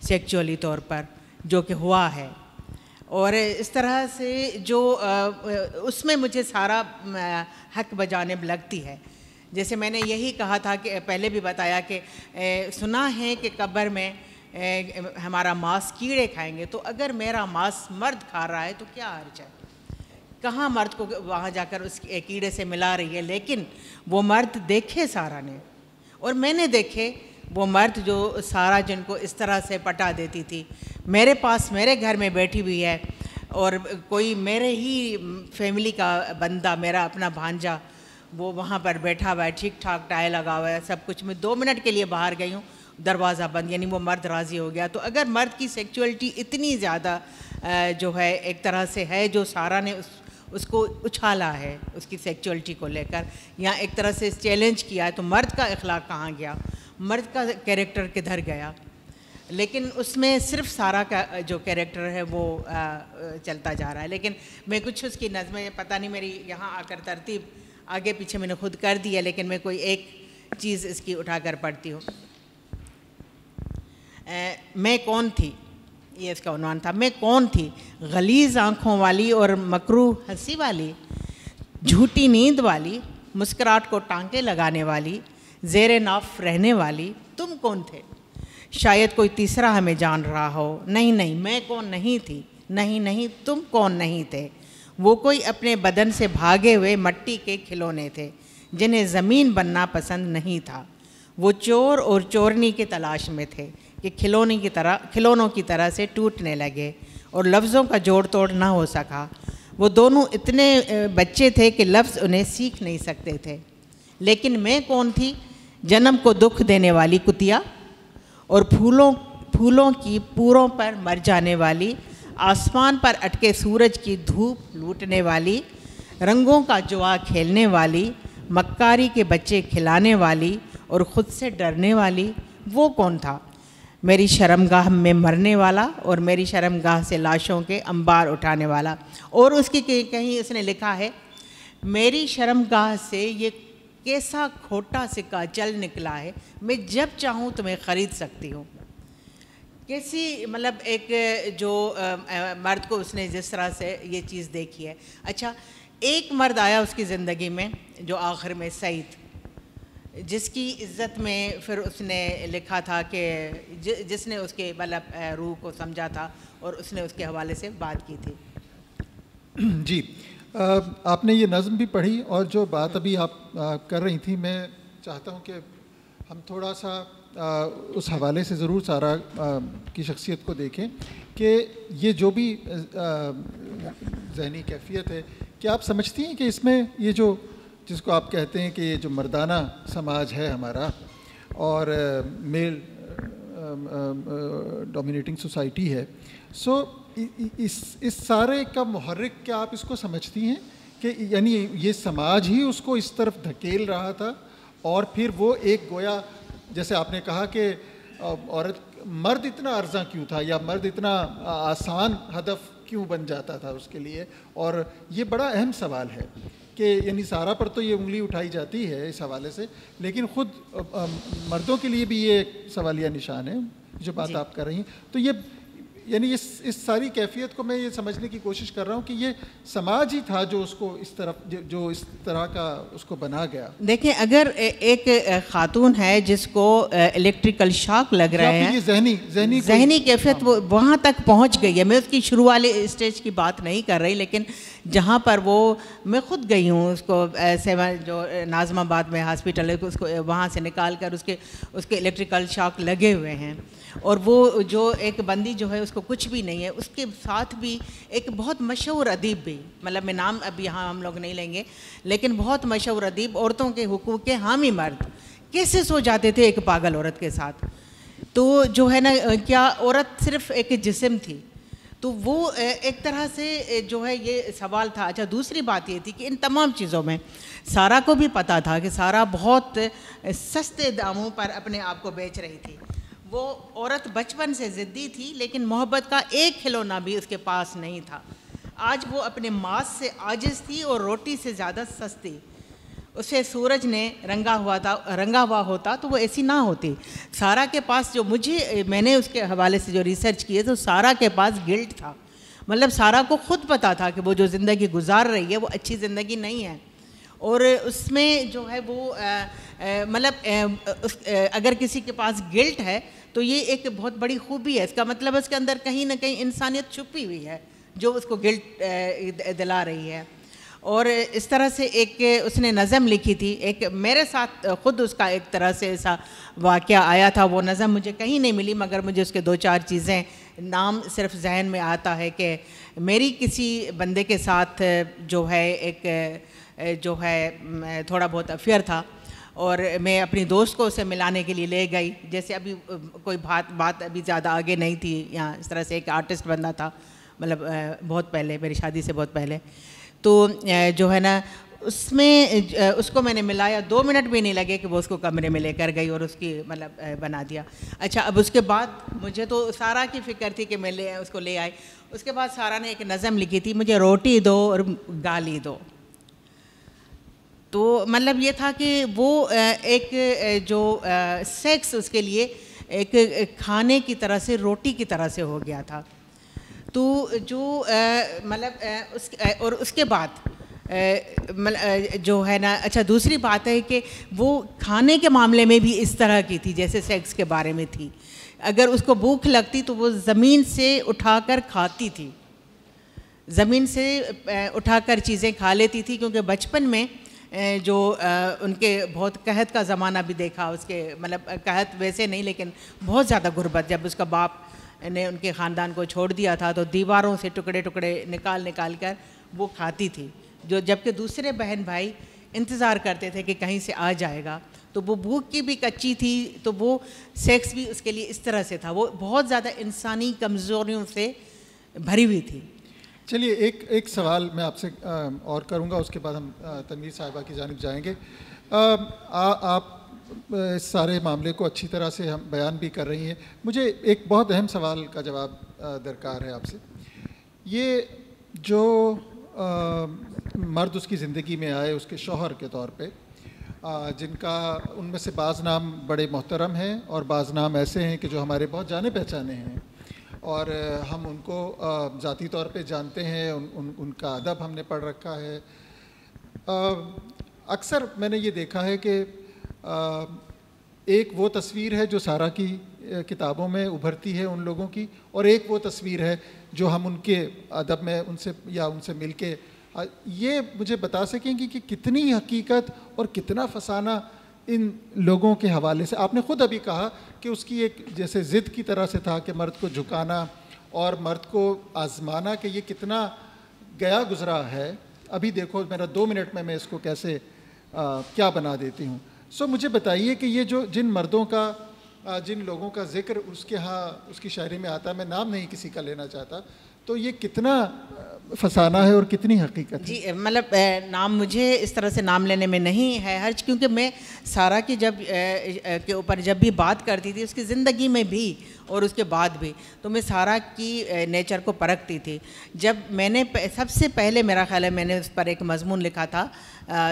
سیکچولی طور پر, جو کہ ہوا ہے؟ اور اس طرح سے جو اس میں مجھے سارا حق بجانب لگتی ہے. جیسے میں نے یہی کہا تھا کہ پہلے بھی بتایا کہ سنا ہے کہ قبر میں ہمارا ماس کیڑے کھائیں گے, تو اگر میرا ماس مرد کھا رہا ہے تو کیا حرج ہے؟ کہاں مرد کو وہاں جا کر اس کیڑے سے ملا رہی ہے؟ لیکن وہ مرد دیکھے سارا نے, اور میں نے دیکھے وہ مرد جو سارا جن کو اس طرح سے پٹا دیتی تھی, میرے پاس میرے گھر میں بیٹھی ہوئی ہے, اور کوئی میرے ہی فیملی کا بندہ, میرا اپنا بھانجا, وہ وہاں پر بیٹھا ہوا ہے, ٹھیک ٹھاک ٹائی لگا ہوا ہے, سب کچھ. میں 2 منٹ کے لیے باہر گئی ہوں, دروازہ بند, یعنی وہ مرد راضی ہو گیا. تو اگر مرد کی سیکچولیٹی اتنی زیادہ جو ہے ایک طرح سے ہے, جو سارا نے اس کو اچھالا ہے اس کی سیکچولیٹی کو لے کر, یا ایک طرح سے چیلنج کیا ہے, تو مرد کا اخلاق کہاں گیا؟ مرد کا کیریکٹر کدھر گیا؟ لیکن اس میں صرف سارا کا جو کیریکٹر ہے وہ چلتا جا رہا ہے. لیکن میں کچھ اس کی نظمیں, پتہ نہیں میری یہاں آ کر ترتیب آگے پیچھے میں نے خود کر دی ہے, لیکن میں کوئی ایک چیز اس کی اٹھا کر پڑھتی ہوں. میں کون تھی, یہ اس کا عنوان تھا. میں کون تھی؟ غلیظ آنکھوں والی اور مکروہ ہنسی والی, جھوٹی نیند والی, مسکراہٹ کو ٹانکے لگانے والی, زیر ناف رہنے والی. تم کون تھے؟ شاید کوئی تیسرا ہمیں جان رہا ہو. نہیں نہیں, میں کون نہیں تھی. نہیں نہیں, تم کون نہیں تھے. وہ کوئی اپنے بدن سے بھاگے ہوئے مٹی کے کھلونے تھے جنہیں زمین بننا پسند نہیں تھا. وہ چور اور چورنی کی تلاش میں تھے کہ کھلونوں کی طرح سے ٹوٹنے لگے اور لفظوں کا جوڑ توڑ نہ ہو سکا. وہ دونوں اتنے بچے تھے کہ لفظ انہیں سیکھ نہیں سکتے تھے. لیکن میں کون تھی؟ جنم کو دکھ دینے والی کتیا, اور پھولوں کی پوروں پر مر جانے والی, آسمان پر اٹکے سورج کی دھوپ لوٹنے والی, رنگوں کا جوا کھیلنے والی, مکاری کے بچے کھلانے والی اور خود سے ڈرنے والی. وہ کون تھا؟ میری شرمگاہ میں مرنے والا اور میری شرمگاہ سے لاشوں کے انبار اٹھانے والا. اور اس کی کہیں اس نے لکھا ہے, میری شرمگاہ سے یہ کیسا کھوٹا سکہ چل نکلا ہے, میں جب چاہوں تمہیں خرید سکتی ہوں. کیسی مطلب ایک جو مرد کو اس نے جس طرح سے یہ چیز دیکھی ہے. اچھا, ایک مرد آیا اس کی زندگی میں جو آخر میں سعید, جس کی عزت میں پھر اس نے لکھا تھا کہ جس نے اس کے مطلب روح کو سمجھا تھا اور اس نے اس کے حوالے سے بات کی تھی. جی, آپ نے یہ نظم بھی پڑھی, اور جو بات ابھی آپ کر رہی تھیں, میں چاہتا ہوں کہ ہم تھوڑا سا اس حوالے سے ضرور سارا کی شخصیت کو دیکھیں کہ یہ جو بھی ذہنی کیفیت ہے, کیا آپ سمجھتی ہیں کہ اس میں یہ جو جس کو آپ کہتے ہیں کہ یہ جو مردانہ سماج ہے ہمارا اور میل ڈومینیٹنگ سوسائٹی ہے, سو اس سارے کا محرک کیا آپ اس کو سمجھتی ہیں کہ یعنی یہ سماج ہی اس کو اس طرف دھکیل رہا تھا, اور پھر وہ ایک گویا جیسے آپ نے کہا کہ مرد اتنا عرضہ کیوں تھا, یا مرد اتنا آسان ہدف کیوں بن جاتا تھا اس کے لیے. اور یہ بڑا اہم سوال ہے کہ یعنی سارا پر تو یہ انگلی اٹھائی جاتی ہے اس حوالے سے, لیکن خود مردوں کے لیے بھی یہ ایک سوالیہ نشان ہے جو بات آپ کر رہی ہیں. تو یہ یعنی اس ساری کیفیت کو میں یہ سمجھنے کی کوشش کر رہا ہوں کہ یہ سماج ہی تھا جو اس کو اس طرف جو اس طرح کا اس کو بنا گیا. دیکھیں, اگر ایک خاتون ہے جس کو الیکٹریکل شاک لگ رہا ہے, ذہنی کیفیت وہ وہاں تک پہنچ گئی ہے. میں اس کی شروع والے اسٹیج کی بات نہیں کر رہی, لیکن جہاں پر وہ میں خود گئی ہوں, اس کو جو ناظم آباد میں ہاسپٹل ہے, اس کو وہاں سے نکال کر اس کے الیکٹریکل شاک لگے ہوئے ہیں, اور وہ جو ایک بندی جو ہے اس کو کو کچھ بھی نہیں ہے. اس کے ساتھ بھی ایک بہت مشہور ادیب بھی, مطلب میں نام اب یہاں ہم لوگ نہیں لیں گے, لیکن بہت مشہور ادیب, عورتوں کے حقوق کے حامی مرد, کیسے سو جاتے تھے ایک پاگل عورت کے ساتھ. تو جو ہے نا, کیا عورت صرف ایک جسم تھی؟ تو وہ ایک طرح سے جو ہے یہ سوال تھا. اچھا, دوسری بات یہ تھی کہ ان تمام چیزوں میں سارا کو بھی پتہ تھا کہ سارا بہت سستے داموں پر اپنے آپ کو بیچ رہی تھی. وہ عورت بچپن سے ضدی تھی, لیکن محبت کا ایک کھلونا بھی اس کے پاس نہیں تھا. آج وہ اپنے ماس سے عاجز تھی اور روٹی سے زیادہ سستی. اسے سورج نے رنگا ہوا ہوتا تو وہ ایسی نہ ہوتی. سارا کے پاس جو میں نے اس کے حوالے سے جو ریسرچ کیے تو سارا کے پاس گلٹ تھا. مطلب سارا کو خود پتہ تھا کہ وہ جو زندگی گزار رہی ہے وہ اچھی زندگی نہیں ہے, اور اس میں جو ہے وہ مطلب اگر کسی کے پاس گلٹ ہے تو یہ ایک بہت بڑی خوبی ہے. اس کا مطلب اس کے اندر کہیں نہ کہیں انسانیت چھپی ہوئی ہے جو اس کو گلٹ دلا رہی ہے. اور اس طرح سے ایک اس نے نظم لکھی تھی, ایک میرے ساتھ خود اس کا ایک طرح سے ایسا واقعہ آیا تھا. وہ نظم مجھے کہیں نہیں ملی, مگر مجھے اس کے 2-4 چیزیں نام صرف ذہن میں آتا ہے کہ میری کسی بندے کے ساتھ جو ہے ایک جو ہے تھوڑا بہت افیئر تھا, اور میں اپنی دوست کو اسے ملانے کے لیے لے گئی. جیسے ابھی کوئی بات ابھی زیادہ آگے نہیں تھی یہاں, اس طرح سے ایک آرٹسٹ بندہ تھا, مطلب بہت پہلے, میری شادی سے بہت پہلے. تو جو ہے نا اس میں اس کو میں نے ملایا, 2 منٹ بھی نہیں لگے کہ وہ اس کو کمرے میں لے کر گئی اور اس کی مطلب بنا دیا. اچھا, اب اس کے بعد مجھے تو سارا کی فکر تھی کہ میں اس کو لے آئی. اس کے بعد سارا نے ایک نظم لکھی تھی, مجھے روٹی دو اور گالی دو. تو مطلب یہ تھا کہ وہ ایک جو سیکس اس کے لیے ایک کھانے کی طرح سے, روٹی کی طرح سے ہو گیا تھا. تو جو مطلب اور اس کے بعد جو ہے نا, اچھا دوسری بات ہے کہ وہ کھانے کے معاملے میں بھی اس طرح کی تھی جیسے سیکس کے بارے میں تھی. اگر اس کو بھوک لگتی تو وہ زمین سے اٹھا کر کھاتی تھی, زمین سے اٹھا کر چیزیں کھا لیتی تھی. کیونکہ بچپن میں جو ان کے بہت قحط کا زمانہ بھی دیکھا, اس کے مطلب قحط ویسے نہیں لیکن بہت زیادہ غربت. جب اس کا باپ نے ان کے خاندان کو چھوڑ دیا تھا تو دیواروں سے ٹکڑے نکال کر وہ کھاتی تھی, جو جبکہ دوسرے بہن بھائی انتظار کرتے تھے کہ کہیں سے آ جائے گا. تو وہ بھوک کی بھی کچی تھی, تو وہ سیکس بھی اس کے لیے اس طرح سے تھا. وہ بہت زیادہ انسانی کمزوریوں سے بھری ہوئی تھی. چلیے ایک سوال میں آپ سے اور کروں گا, اس کے بعد ہم تنویر صاحبہ کی جانب جائیں گے. آپ اس سارے معاملے کو اچھی طرح سے ہم بیان بھی کر رہی ہیں. مجھے ایک بہت اہم سوال کا جواب درکار ہے آپ سے. یہ جو مرد اس کی زندگی میں آئے اس کے شوہر کے طور پہ, جن کا ان میں سے بعض نام بڑے محترم ہیں اور بعض نام ایسے ہیں کہ جو ہمارے بہت جانے پہچانے ہیں, اور ہم ان کو ذاتی طور پہ جانتے ہیں, ان کا ادب ہم نے پڑھ رکھا ہے. اکثر میں نے یہ دیکھا ہے کہ ایک وہ تصویر ہے جو سارا کی کتابوں میں ابھرتی ہے ان لوگوں کی, اور ایک وہ تصویر ہے جو ہم ان کے ادب میں ان سے مل کے یہ مجھے بتا سکیں گی کہ کتنی حقیقت اور کتنا فسانہ ان لوگوں کے حوالے سے. آپ نے خود ابھی کہا کہ اس کی ایک جیسے ضد کی طرح سے تھا کہ مرد کو جھکانا اور مرد کو آزمانا, کہ یہ کتنا گیا گزرا ہے. ابھی دیکھو میرا 2 منٹ میں اس کو کیسے کیا بنا دیتی ہوں. مجھے بتائیے کہ یہ جو جن لوگوں کا ذکر اس کے ہاں اس کی شاعری میں آتا ہے, میں نام نہیں کسی کا لینا چاہتا, تو یہ کتنا فسانہ ہے اور کتنی حقیقت ہے؟ جی مطلب نام مجھے اس طرح سے نام لینے میں نہیں ہے حرج, کیونکہ میں سارا کی کے اوپر جب بھی بات کرتی تھی اس کی زندگی میں بھی اور اس کے بعد بھی, تو میں سارا کی نیچر کو پرکھتی تھی. جب میں نے سب سے پہلے میرا خیال ہے میں نے اس پر ایک مضمون لکھا تھا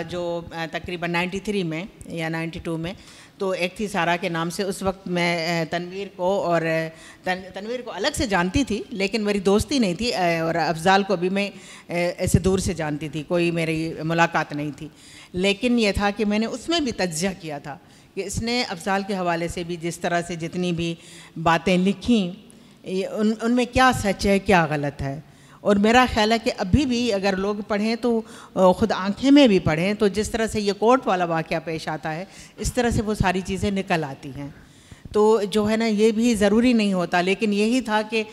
جو تقریباً 93 میں یا 92 میں, تو ایک تھی سارا کے نام سے. اس وقت میں تنویر کو الگ سے جانتی تھی لیکن میری دوستی نہیں تھی, اور افضال کو بھی میں ایسے دور سے جانتی تھی, کوئی میری ملاقات نہیں تھی. لیکن یہ تھا کہ میں نے اس میں بھی تجزیہ کیا تھا کہ اس نے افضال کے حوالے سے بھی جس طرح سے جتنی بھی باتیں لکھیں ان میں کیا سچ ہے کیا غلط ہے. اور میرا خیال ہے کہ ابھی بھی اگر لوگ پڑھیں تو خود آنکھیں میں بھی پڑھیں تو جس طرح سے یہ کورٹ والا واقعہ پیش آتا ہے اس طرح سے وہ ساری چیزیں نکل آتی ہیں. تو جو ہے نا یہ بھی ضروری نہیں ہوتا، لیکن یہی تھا کہ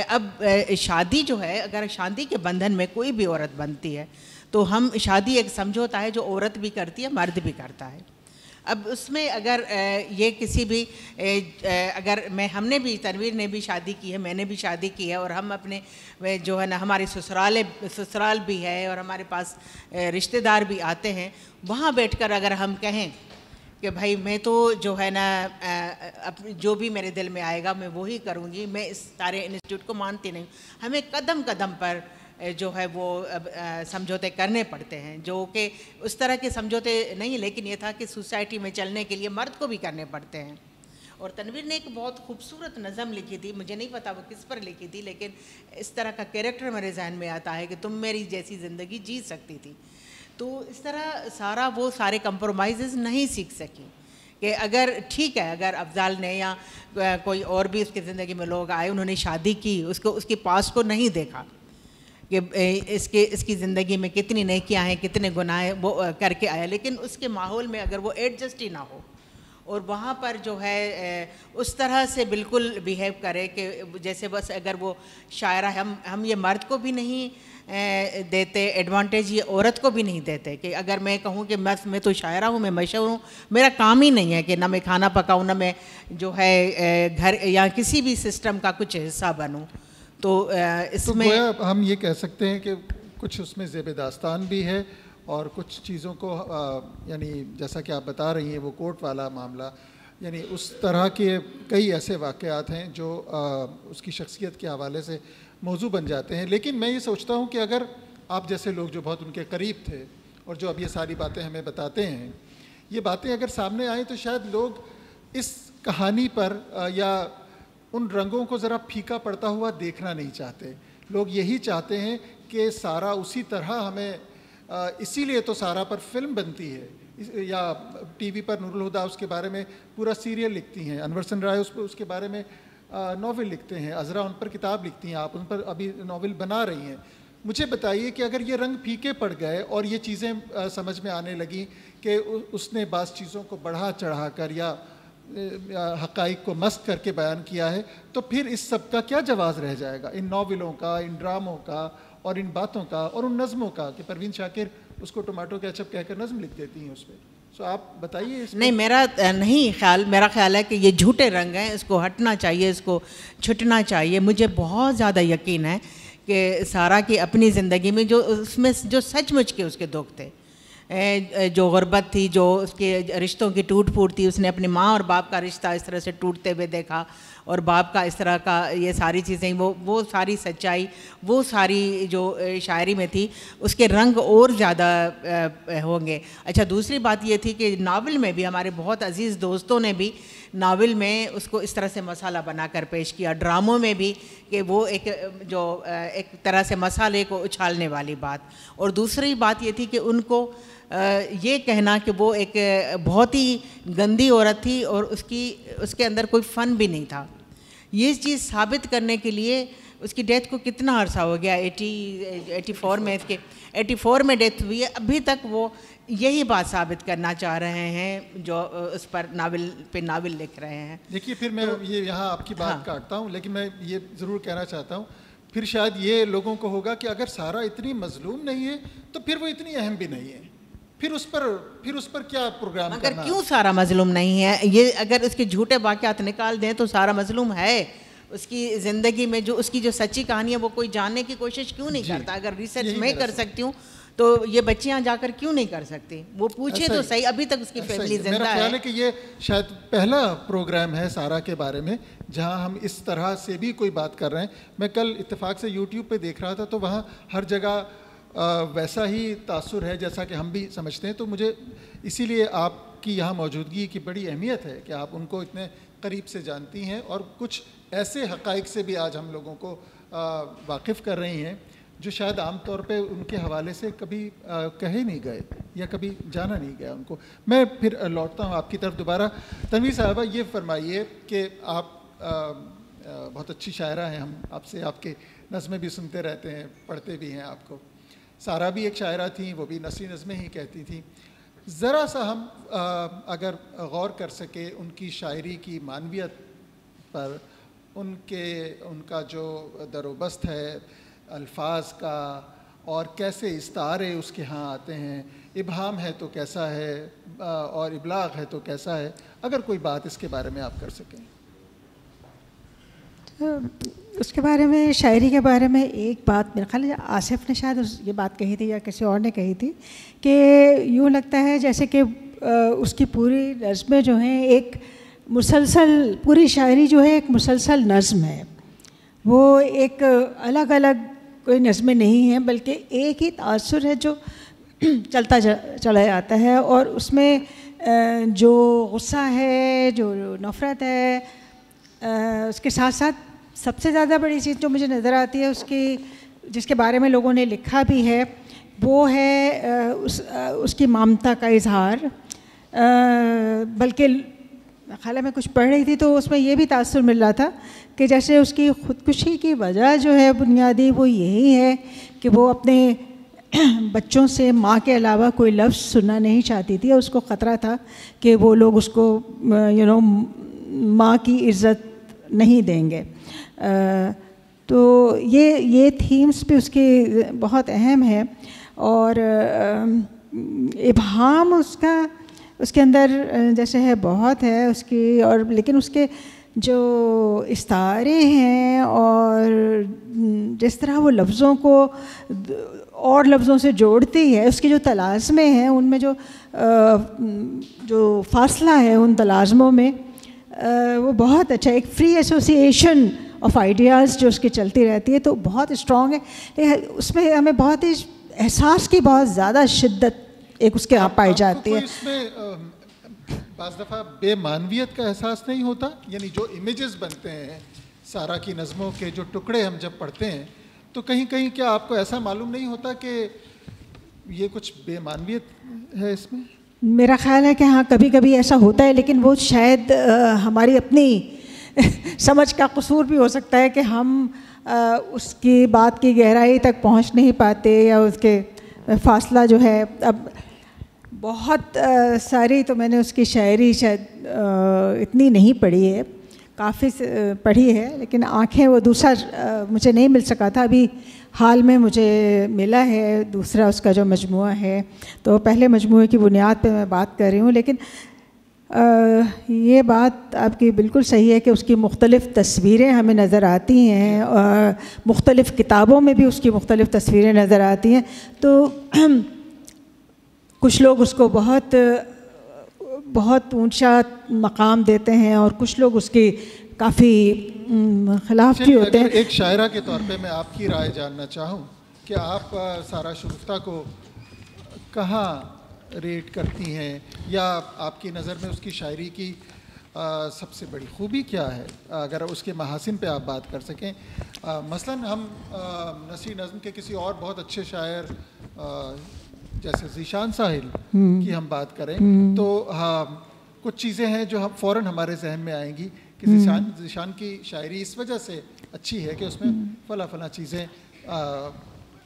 اب شادی جو ہے، اگر شادی کے بندھن میں کوئی بھی عورت بنتی ہے تو ہم شادی ایک سمجھوتا ہے جو عورت بھی کرتی ہے مرد بھی کرتا ہے. اب اس میں اگر یہ کسی بھی اگر ہم نے بھی، تنویر نے بھی شادی کی ہے، میں نے بھی شادی کی ہے، اور ہم اپنے جو ہے نا ہمارے سسرال بھی ہے اور ہمارے پاس رشتہ دار بھی آتے ہیں، وہاں بیٹھ کر اگر ہم کہیں کہ بھائی میں تو جو ہے نا جو بھی میرے دل میں آئے گا میں وہی کروں گی، میں اس سارے انسٹیٹیوٹ کو مانتی نہیں. ہمیں قدم قدم پر جو ہے وہ سمجھوتے کرنے پڑتے ہیں، جو کہ اس طرح کے سمجھوتے نہیں، لیکن یہ تھا کہ سوسائٹی میں چلنے کے لیے مرد کو بھی کرنے پڑتے ہیں. اور تنویر نے ایک بہت خوبصورت نظم لکھی تھی، مجھے نہیں پتا وہ کس پر لکھی تھی، لیکن اس طرح کا کیریکٹر میرے ذہن میں آتا ہے کہ تم میری جیسی زندگی جی سکتی تھی. تو اس طرح وہ سارے کمپرومائزز نہیں سیکھ سکی کہ اگر ٹھیک ہے، اگر افضال نے یا کوئی اور بھی اس کی زندگی میں لوگ آئے، انہوں نے شادی کی، اس کے پاس کو نہیں دیکھا کہ اس کی زندگی میں کتنی نیکیاں ہیں، کتنے گناہ وہ کر کے آیا، لیکن اس کے ماحول میں اگر وہ ایڈجسٹ ہی نہ ہو اور وہاں پر جو ہے اس طرح سے بالکل بیہیو کرے کہ جیسے بس اگر وہ شاعرہ ہے، ہم یہ مرد کو بھی نہیں دیتے ایڈوانٹیج، یہ عورت کو بھی نہیں دیتے کہ اگر میں کہوں کہ میں تو شاعرہ ہوں، میں مشہور ہوں، میرا کام ہی نہیں ہے کہ نہ میں کھانا پکاؤں، نہ میں جو ہے گھر یا کسی بھی سسٹم کا کچھ حصہ بنوں. تو اس میں ہم یہ کہہ سکتے ہیں کہ کچھ اس میں زیب داستان بھی ہے اور کچھ چیزوں کو یعنی جیسا کہ آپ بتا رہی ہیں وہ کورٹ والا معاملہ، یعنی اس طرح کے کئی ایسے واقعات ہیں جو اس کی شخصیت کے حوالے سے موضوع بن جاتے ہیں. لیکن میں یہ سوچتا ہوں کہ اگر آپ جیسے لوگ جو بہت ان کے قریب تھے اور جو اب یہ ساری باتیں ہمیں بتاتے ہیں، یہ باتیں اگر سامنے آئیں تو شاید لوگ اس کہانی پر یا ان رنگوں کو ذرا پھیکا پڑتا ہوا دیکھنا نہیں چاہتے. لوگ یہی چاہتے ہیں کہ سارا اسی طرح ہمیں، اسی لیے تو سارا پر فلم بنتی ہے یا ٹی وی پر نور الہدیٰ اس کے بارے میں پورا سیریل لکھتی ہیں، انور سن رائے اس کے بارے میں ناول لکھتے ہیں، عذرا ان پر کتاب لکھتی ہیں، آپ ان پر ابھی ناول بنا رہی ہیں. مجھے بتائیے کہ اگر یہ رنگ پھیکے پڑ گئے اور یہ چیزیں سمجھ میں آنے لگیں کہ اس نے بعض چیزوں کو بڑھا چڑھا کر یا حقائق کو مسخ کر کے بیان کیا ہے، تو پھر اس سب کا کیا جواز رہ جائے گا، ان ناولوں کا، ان ڈراموں کا اور ان باتوں کا اور ان نظموں کا کہ پروین شاکر اس کو ٹومیٹو کیچپ کہہ کر نظم لکھ دیتی ہیں اس پہ. سو آپ بتائیے اس نہیں، میرا خیال ہے کہ یہ جھوٹے رنگ ہیں، اس کو ہٹنا چاہیے، اس کو چھٹنا چاہیے. مجھے بہت زیادہ یقین ہے کہ سارا کی اپنی زندگی میں جو اس میں جو سچ مچ کے اس کے دکھ تھے، جو غربت تھی، جو اس کے رشتوں کی ٹوٹ پھوٹ تھی، اس نے اپنی ماں اور باپ کا رشتہ اس طرح سے ٹوٹتے ہوئے دیکھا اور باپ کا اس طرح کا، یہ ساری چیزیں وہ ساری سچائی وہ ساری جو شاعری میں تھی، اس کے رنگ اور زیادہ ہوں گے. اچھا، دوسری بات یہ تھی کہ ناول میں بھی ہمارے بہت عزیز دوستوں نے بھی ناول میں اس کو اس طرح سے مسئلہ بنا کر پیش کیا، ڈراموں میں بھی کہ وہ ایک طرح سے مسئلے کو اچھالنے والی بات. اور دوسری بات یہ تھی کہ ان کو یہ کہنا کہ وہ ایک بہت ہی گندی عورت تھی اور اس کے اندر کوئی فن بھی نہیں تھا. یہ چیز ثابت کرنے کے لیے اس کی ڈیتھ کو کتنا عرصہ ہو گیا، 84 میں ڈیتھ ہوئی ہے، ابھی تک وہ یہی بات ثابت کرنا چاہ رہے ہیں جو اس پر ناول لکھ رہے ہیں. دیکھیے، پھر میں یہ یہاں آپ کی بات کاٹتا ہوں، لیکن میں یہ ضرور کہنا چاہتا ہوں، پھر شاید یہ لوگوں کو ہوگا کہ اگر سارا اتنی مظلوم نہیں ہے تو پھر وہ اتنی اہم بھی نہیں ہے، پھر اس پر کیا پروگرام کرنا. مگر کیوں سارا مظلوم نہیں ہے؟ یہ اگر اس کے جھوٹے واقعات نکال دیں تو سارا مظلوم ہے. اس کی زندگی میں جو اس کی جو سچی کہانی ہے وہ کوئی جاننے کی کوشش کیوں نہیں کرتا؟ اگر ریسرچ میں کر سکتی ہوں تو یہ بچیاں جا کر کیوں نہیں کر سکتی؟ وہ پوچھے تو صحیح، ابھی تک اس کی فیملی زندہ ہے. میرا خیال ہے کہ یہ شاید پہلا پروگرام ہے سارا کے بارے میں جہاں ہم اس طرح سے بھی کوئی بات کر رہے ہیں. میں کل اتفاق سے یوٹیوب پہ دیکھ رہا تھا تو وہاں ہر جگہ ویسا ہی تاثر ہے جیسا کہ ہم بھی سمجھتے ہیں. تو مجھے اسی لیے آپ کی یہاں موجودگی کی بڑی اہمیت ہے کہ آپ ان کو اتنے قریب سے جانتی ہیں اور کچھ ایسے حقائق سے بھی آج ہم لوگوں کو واقف کر رہی ہیں جو شاید عام طور پہ ان کے حوالے سے کبھی کہے نہیں گئے یا کبھی جانا نہیں گیا ان کو. میں پھر لوٹتا ہوں آپ کی طرف دوبارہ. تنویر صاحبہ، یہ فرمائیے کہ آپ بہت اچھی شاعرہ ہیں، ہم آپ سے آپ کے نظمیں بھی سنتے رہتے ہیں، پڑھتے بھی ہیں آپ کو. سارا بھی ایک شاعرہ تھیں، وہ بھی نثری نظمیں ہی کہتی تھیں. ذرا سا ہم اگر غور کر سکے ان کی شاعری کی معنویت پر، ان کا جو در و بست ہے الفاظ کا، اور کیسے استعارے اس کے ہاں آتے ہیں، ابہام ہے تو کیسا ہے اور ابلاغ ہے تو کیسا ہے، اگر کوئی بات اس کے بارے میں آپ کر سکیں۔ اس کے بارے میں، شاعری کے بارے میں ایک بات میرا خیال ہے آصف نے شاید یہ بات کہی تھی یا کسی اور نے کہی تھی کہ یوں لگتا ہے جیسے کہ اس کی پوری نظمیں جو ہیں ایک مسلسل، پوری شاعری جو ہے ایک مسلسل نظم ہے، وہ ایک الگ الگ کوئی نظمیں نہیں ہیں بلکہ ایک ہی تاثر ہے جو چلتا چلا جاتا ہے، اور اس میں جو غصہ ہے، جو نفرت ہے، اس کے ساتھ ساتھ سب سے زیادہ بڑی چیز جو مجھے نظر آتی ہے اس کی، جس کے بارے میں لوگوں نے لکھا بھی ہے، وہ ہے اس کی ممتا کا اظہار۔ بلکہ خیال میں کچھ پڑھ رہی تھی تو اس میں یہ بھی تاثر مل رہا تھا کہ جیسے اس کی خودکشی کی وجہ جو ہے بنیادی وہ یہی ہے کہ وہ اپنے بچوں سے ماں کے علاوہ کوئی لفظ سننا نہیں چاہتی تھی، اور اس کو خطرہ تھا کہ وہ لوگ اس کو ماں کی عزت نہیں دیں گے۔ تو یہ تھیمز بھی اس کی بہت اہم ہے، اور ابہام اس کے اندر جیسے ہے بہت ہے اس کی، اور لیکن اس کے جو استعارے ہیں اور جس طرح وہ لفظوں کو اور لفظوں سے جوڑتی ہے، اس کے جو تلازمے ہیں ان میں جو فاصلہ ہے ان تلازموں میں، وہ بہت اچھا، ایک فری ایسوسیشن آف آئیڈیاز جو اس کی چلتی رہتی ہے، تو بہت اسٹرانگ ہے۔ لیکن اس میں ہمیں بہت ہی احساس کی بہت زیادہ شدت ایک اس کے یہاں پائی جاتی ہے۔ اس میں بعض دفعہ بے معنویت کا احساس نہیں ہوتا؟ یعنی جو امیجز بنتے ہیں سارا کی نظموں کے، جو ٹکڑے ہم جب پڑھتے ہیں تو کہیں کہیں کیا آپ کو ایسا معلوم نہیں ہوتا کہ یہ کچھ بے معنویت ہے اس میں؟ میرا خیال ہے کہ ہاں کبھی کبھی ایسا ہوتا ہے، لیکن وہ شاید ہماری اپنی سمجھ کا قصور بھی ہو سکتا ہے کہ ہم اس کی بات کی گہرائی تک پہنچ نہیں پاتے، یا اس کے فاصلہ جو ہے، اب بہت ساری تو میں نے اس کی شاعری شاید اتنی نہیں پڑھی ہے، کافی پڑھی ہے، لیکن آنکھیں وہ دوسرا مجھے نہیں مل سکا تھا، ابھی حال میں مجھے ملا ہے دوسرا اس کا جو مجموعہ ہے، تو پہلے مجموعے کی بنیاد پہ میں بات کر رہی ہوں۔ لیکن یہ بات آپ کی بالکل صحیح ہے کہ اس کی مختلف تصویریں ہمیں نظر آتی ہیں، اور مختلف کتابوں میں بھی اس کی مختلف تصویریں نظر آتی ہیں، تو کچھ لوگ اس کو بہت بہت اونچا مقام دیتے ہیں، اور کچھ لوگ اس کی کافی خلاف بھی ہوتے ہیں۔ ایک شاعرہ کے طور پہ میں آپ کی رائے جاننا چاہوں کہ آپ سارا شگفتہ کو کہاں ریٹ کرتی ہیں، یا آپ کی نظر میں اس کی شاعری کی سب سے بڑی خوبی کیا ہے، اگر اس کے محاسن پہ آپ بات کر سکیں؟ مثلاً ہم نثری نظم کے کسی اور بہت اچھے شاعر جیسے ذیشان ساحل کی ہم بات کریں تو کچھ چیزیں ہیں جو ہم فوراً ہمارے ذہن میں آئیں گی کہ ذیشان کی شاعری اس وجہ سے اچھی ہے کہ اس میں فلاں چیزیں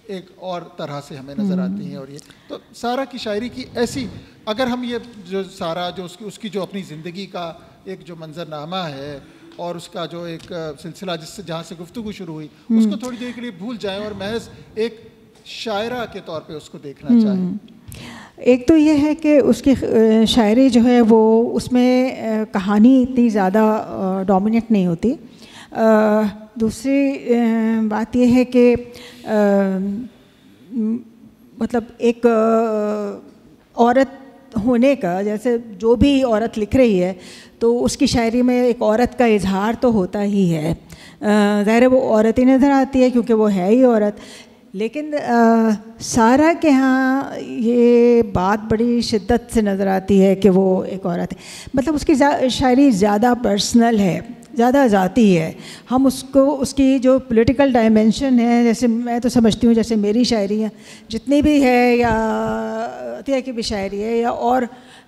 ایک اور طرح سے ہمیں نظر آتی ہیں، اور یہ تو سارا کی شاعری کی ایسی، اگر ہم یہ جو سارا جو اس کی جو اپنی زندگی کا ایک جو منظرنامہ ہے اور اس کا جو ایک سلسلہ جہاں سے گفتگو شروع ہوئی، اس کو تھوڑی دیر کے لیے بھول جائیں اور محض ایک شاعرہ کے طور پہ اس کو دیکھنا چاہیں۔ ایک تو یہ ہے کہ اس کی شاعری جو ہے وہ اس میں کہانی اتنی زیادہ ڈومینیٹ نہیں ہوتی۔ دوسری بات یہ ہے کہ مطلب ایک عورت ہونے کا، جیسے جو بھی عورت لکھ رہی ہے تو اس کی شاعری میں ایک عورت کا اظہار تو ہوتا ہی ہے، ظاہر ہے وہ عورت ہی نظر آتی ہے کیونکہ وہ ہے ہی عورت، لیکن سارا کے ہاں یہ بات بڑی شدت سے نظر آتی ہے کہ وہ ایک عورت ہے، مطلب اس کی شاعری زیادہ پرسنل ہے، زیادہ ذاتی ہے۔ ہم اس کو اس کی جو پولیٹیکل ڈائمینشن ہے، جیسے میں تو سمجھتی ہوں جیسے میری شاعری ہے جتنی بھی ہے، یا عطیہ کی بھی شاعری ہے، یا اور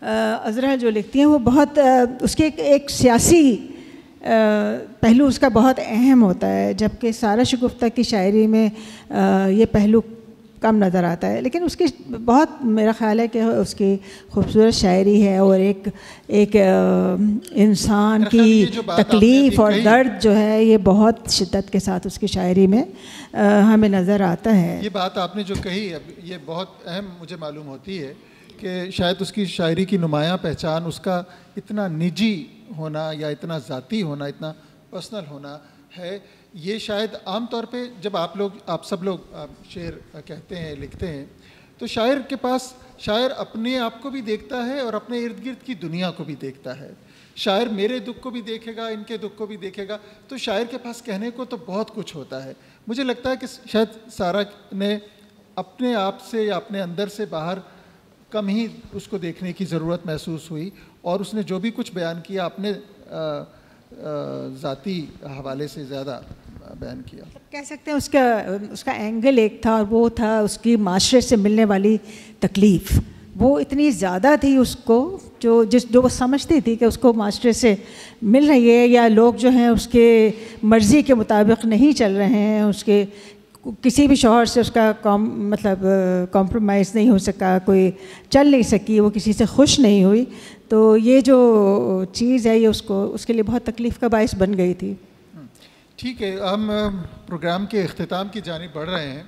عذرا جو لکھتی ہیں، وہ بہت اس کے ایک سیاسی پہلو اس کا بہت اہم ہوتا ہے، جبکہ سارا شگفتہ کی شاعری میں یہ پہلو کم نظر آتا ہے، لیکن اس کی بہت میرا خیال ہے کہ اس کی خوبصورت شاعری ہے، اور ایک انسان کی تکلیف اور درد جو ہے یہ بہت شدت کے ساتھ اس کی شاعری میں ہمیں نظر آتا ہے. یہ بات آپ نے جو کہی یہ بہت اہم مجھے معلوم ہوتی ہے کہ شاید اس کی شاعری کی نمایاں پہچان اس کا اتنا نجی ہونا یا اتنا ذاتی ہونا، اتنا پرسنل ہونا ہے. یہ شاید عام طور پہ جب آپ سب لوگ شعر کہتے ہیں، لکھتے ہیں، تو شاعر کے پاس شاعر اپنے آپ کو بھی دیکھتا ہے اور اپنے ارد گرد کی دنیا کو بھی دیکھتا ہے. شاعر میرے دکھ کو بھی دیکھے گا، ان کے دکھ کو بھی دیکھے گا، تو شاعر کے پاس کہنے کو تو بہت کچھ ہوتا ہے. مجھے لگتا ہے کہ شاید سارا نے اپنے آپ سے یا اپنے اندر سے باہر کم ہی اس کو دیکھنے کی ضرورت محسوس ہوئی، اور اس نے جو بھی کچھ بیان کیا اپنے ذاتی حوالے سے زیادہ بیان کیا. کہہ سکتے ہیں اس کا اینگل ایک تھا، اور وہ تھا اس کی معاشرے سے ملنے والی تکلیف. وہ اتنی زیادہ تھی اس کو، جو وہ سمجھتی تھی کہ اس کو معاشرے سے مل رہی ہے، یا لوگ جو ہیں اس کے مرضی کے مطابق نہیں چل رہے ہیں، اس کے کسی بھی شوہر سے اس کا مطلب کمپرومائز نہیں ہو سکا، کوئی چل نہیں سکی، وہ کسی سے خوش نہیں ہوئی. تو یہ جو چیز ہے یہ اس کے لیے بہت تکلیف کا باعث بن گئی تھی. ٹھیک ہے، ہم پروگرام کے اختتام کی جانب بڑھ رہے ہیں،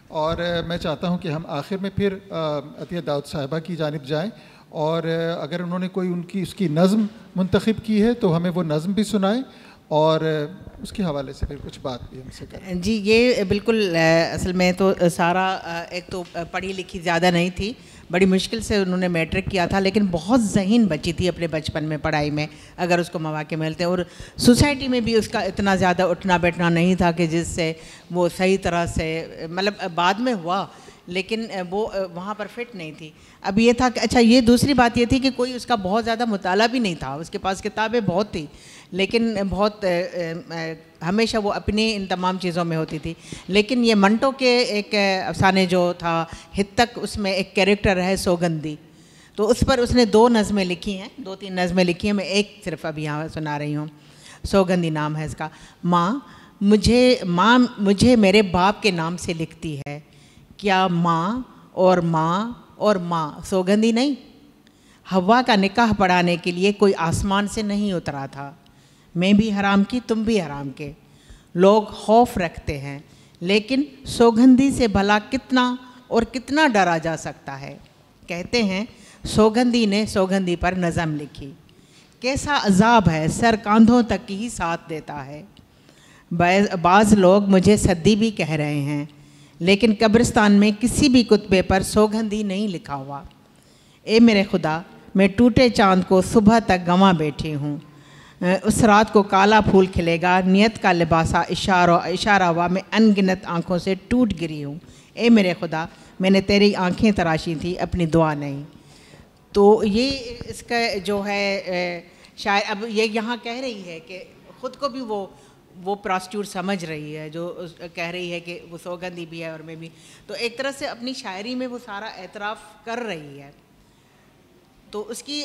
اور میں چاہتا ہوں کہ ہم آخر میں پھر عطیہ داؤد صاحبہ کی جانب جائیں، اور اگر انہوں نے کوئی اس کی نظم منتخب کی ہے تو ہمیں وہ نظم بھی سنائیں، اور اس کے حوالے سے پھر کچھ بات بھی ہم سے کریں. جی، یہ بالکل اصل میں تو سارا ایک تو پڑھی لکھی زیادہ نہیں تھی، بڑی مشکل سے انہوں نے میٹرک کیا تھا، لیکن بہت ذہین بچی تھی اپنے بچپن میں پڑھائی میں اگر اس کو مواقع ملتے، اور سوسائٹی میں بھی اس کا اتنا زیادہ اٹھنا بیٹھنا نہیں تھا کہ جس سے وہ صحیح طرح سے، مطلب بعد میں ہوا لیکن وہ وہاں پر فٹ نہیں تھی. اب یہ تھا کہ اچھا، یہ دوسری بات یہ تھی کہ کوئی اس کا بہت زیادہ مطالعہ بھی نہیں تھا، اس کے پاس کتابیں بہت تھی لیکن بہت ہمیشہ وہ اپنی ان تمام چیزوں میں ہوتی تھی. لیکن یہ منٹو کے ایک افسانے جو تھا ہتک، اس میں ایک کیریکٹر ہے سوگندی، تو اس پر اس نے 2 نظمیں لکھی ہیں، 2-3 نظمیں لکھی ہیں، میں ایک صرف ابھی یہاں سنا رہی ہوں. سوگندی نام ہے اس کا. ماں مجھے میرے باپ کے نام سے لکھتی ہے، کیا ماں اور ماں اور ماں سوگندی نہیں؟ حوا کا نکاح پڑھانے کے لیے کوئی آسمان سے نہیں اترا تھا، میں بھی حرام کی تم بھی حرام کے. لوگ خوف رکھتے ہیں لیکن سوگندی سے بھلا کتنا اور کتنا ڈرا جا سکتا ہے. کہتے ہیں سوگندی نے سوگندی پر نظم لکھی، کیسا عذاب ہے سر کاندھوں تک ہی ساتھ دیتا ہے. بعض لوگ مجھے سدی بھی کہہ رہے ہیں، لیکن قبرستان میں کسی بھی کتبے پر سوگندی نہیں لکھا ہوا. اے میرے خدا، میں ٹوٹے چاند کو صبح تک گنوا بیٹھی ہوں. اس رات کو کالا پھول کھلے گا، نیت کا لباسا اشارہ ہوا، میں ان گنت آنکھوں سے ٹوٹ گری ہوں. اے میرے خدا، میں نے تیری آنکھیں تراشی تھی، اپنی دعا نہیں. تو یہ اس کا جو ہے شاید اب یہ یہاں کہہ رہی ہے کہ خود کو بھی وہ پراسٹیوٹ سمجھ رہی ہے، جو کہہ رہی ہے کہ وہ سوگندی بھی ہے اور میں بھی، تو ایک طرح سے اپنی شاعری میں وہ سارا اعتراف کر رہی ہے. تو اس کی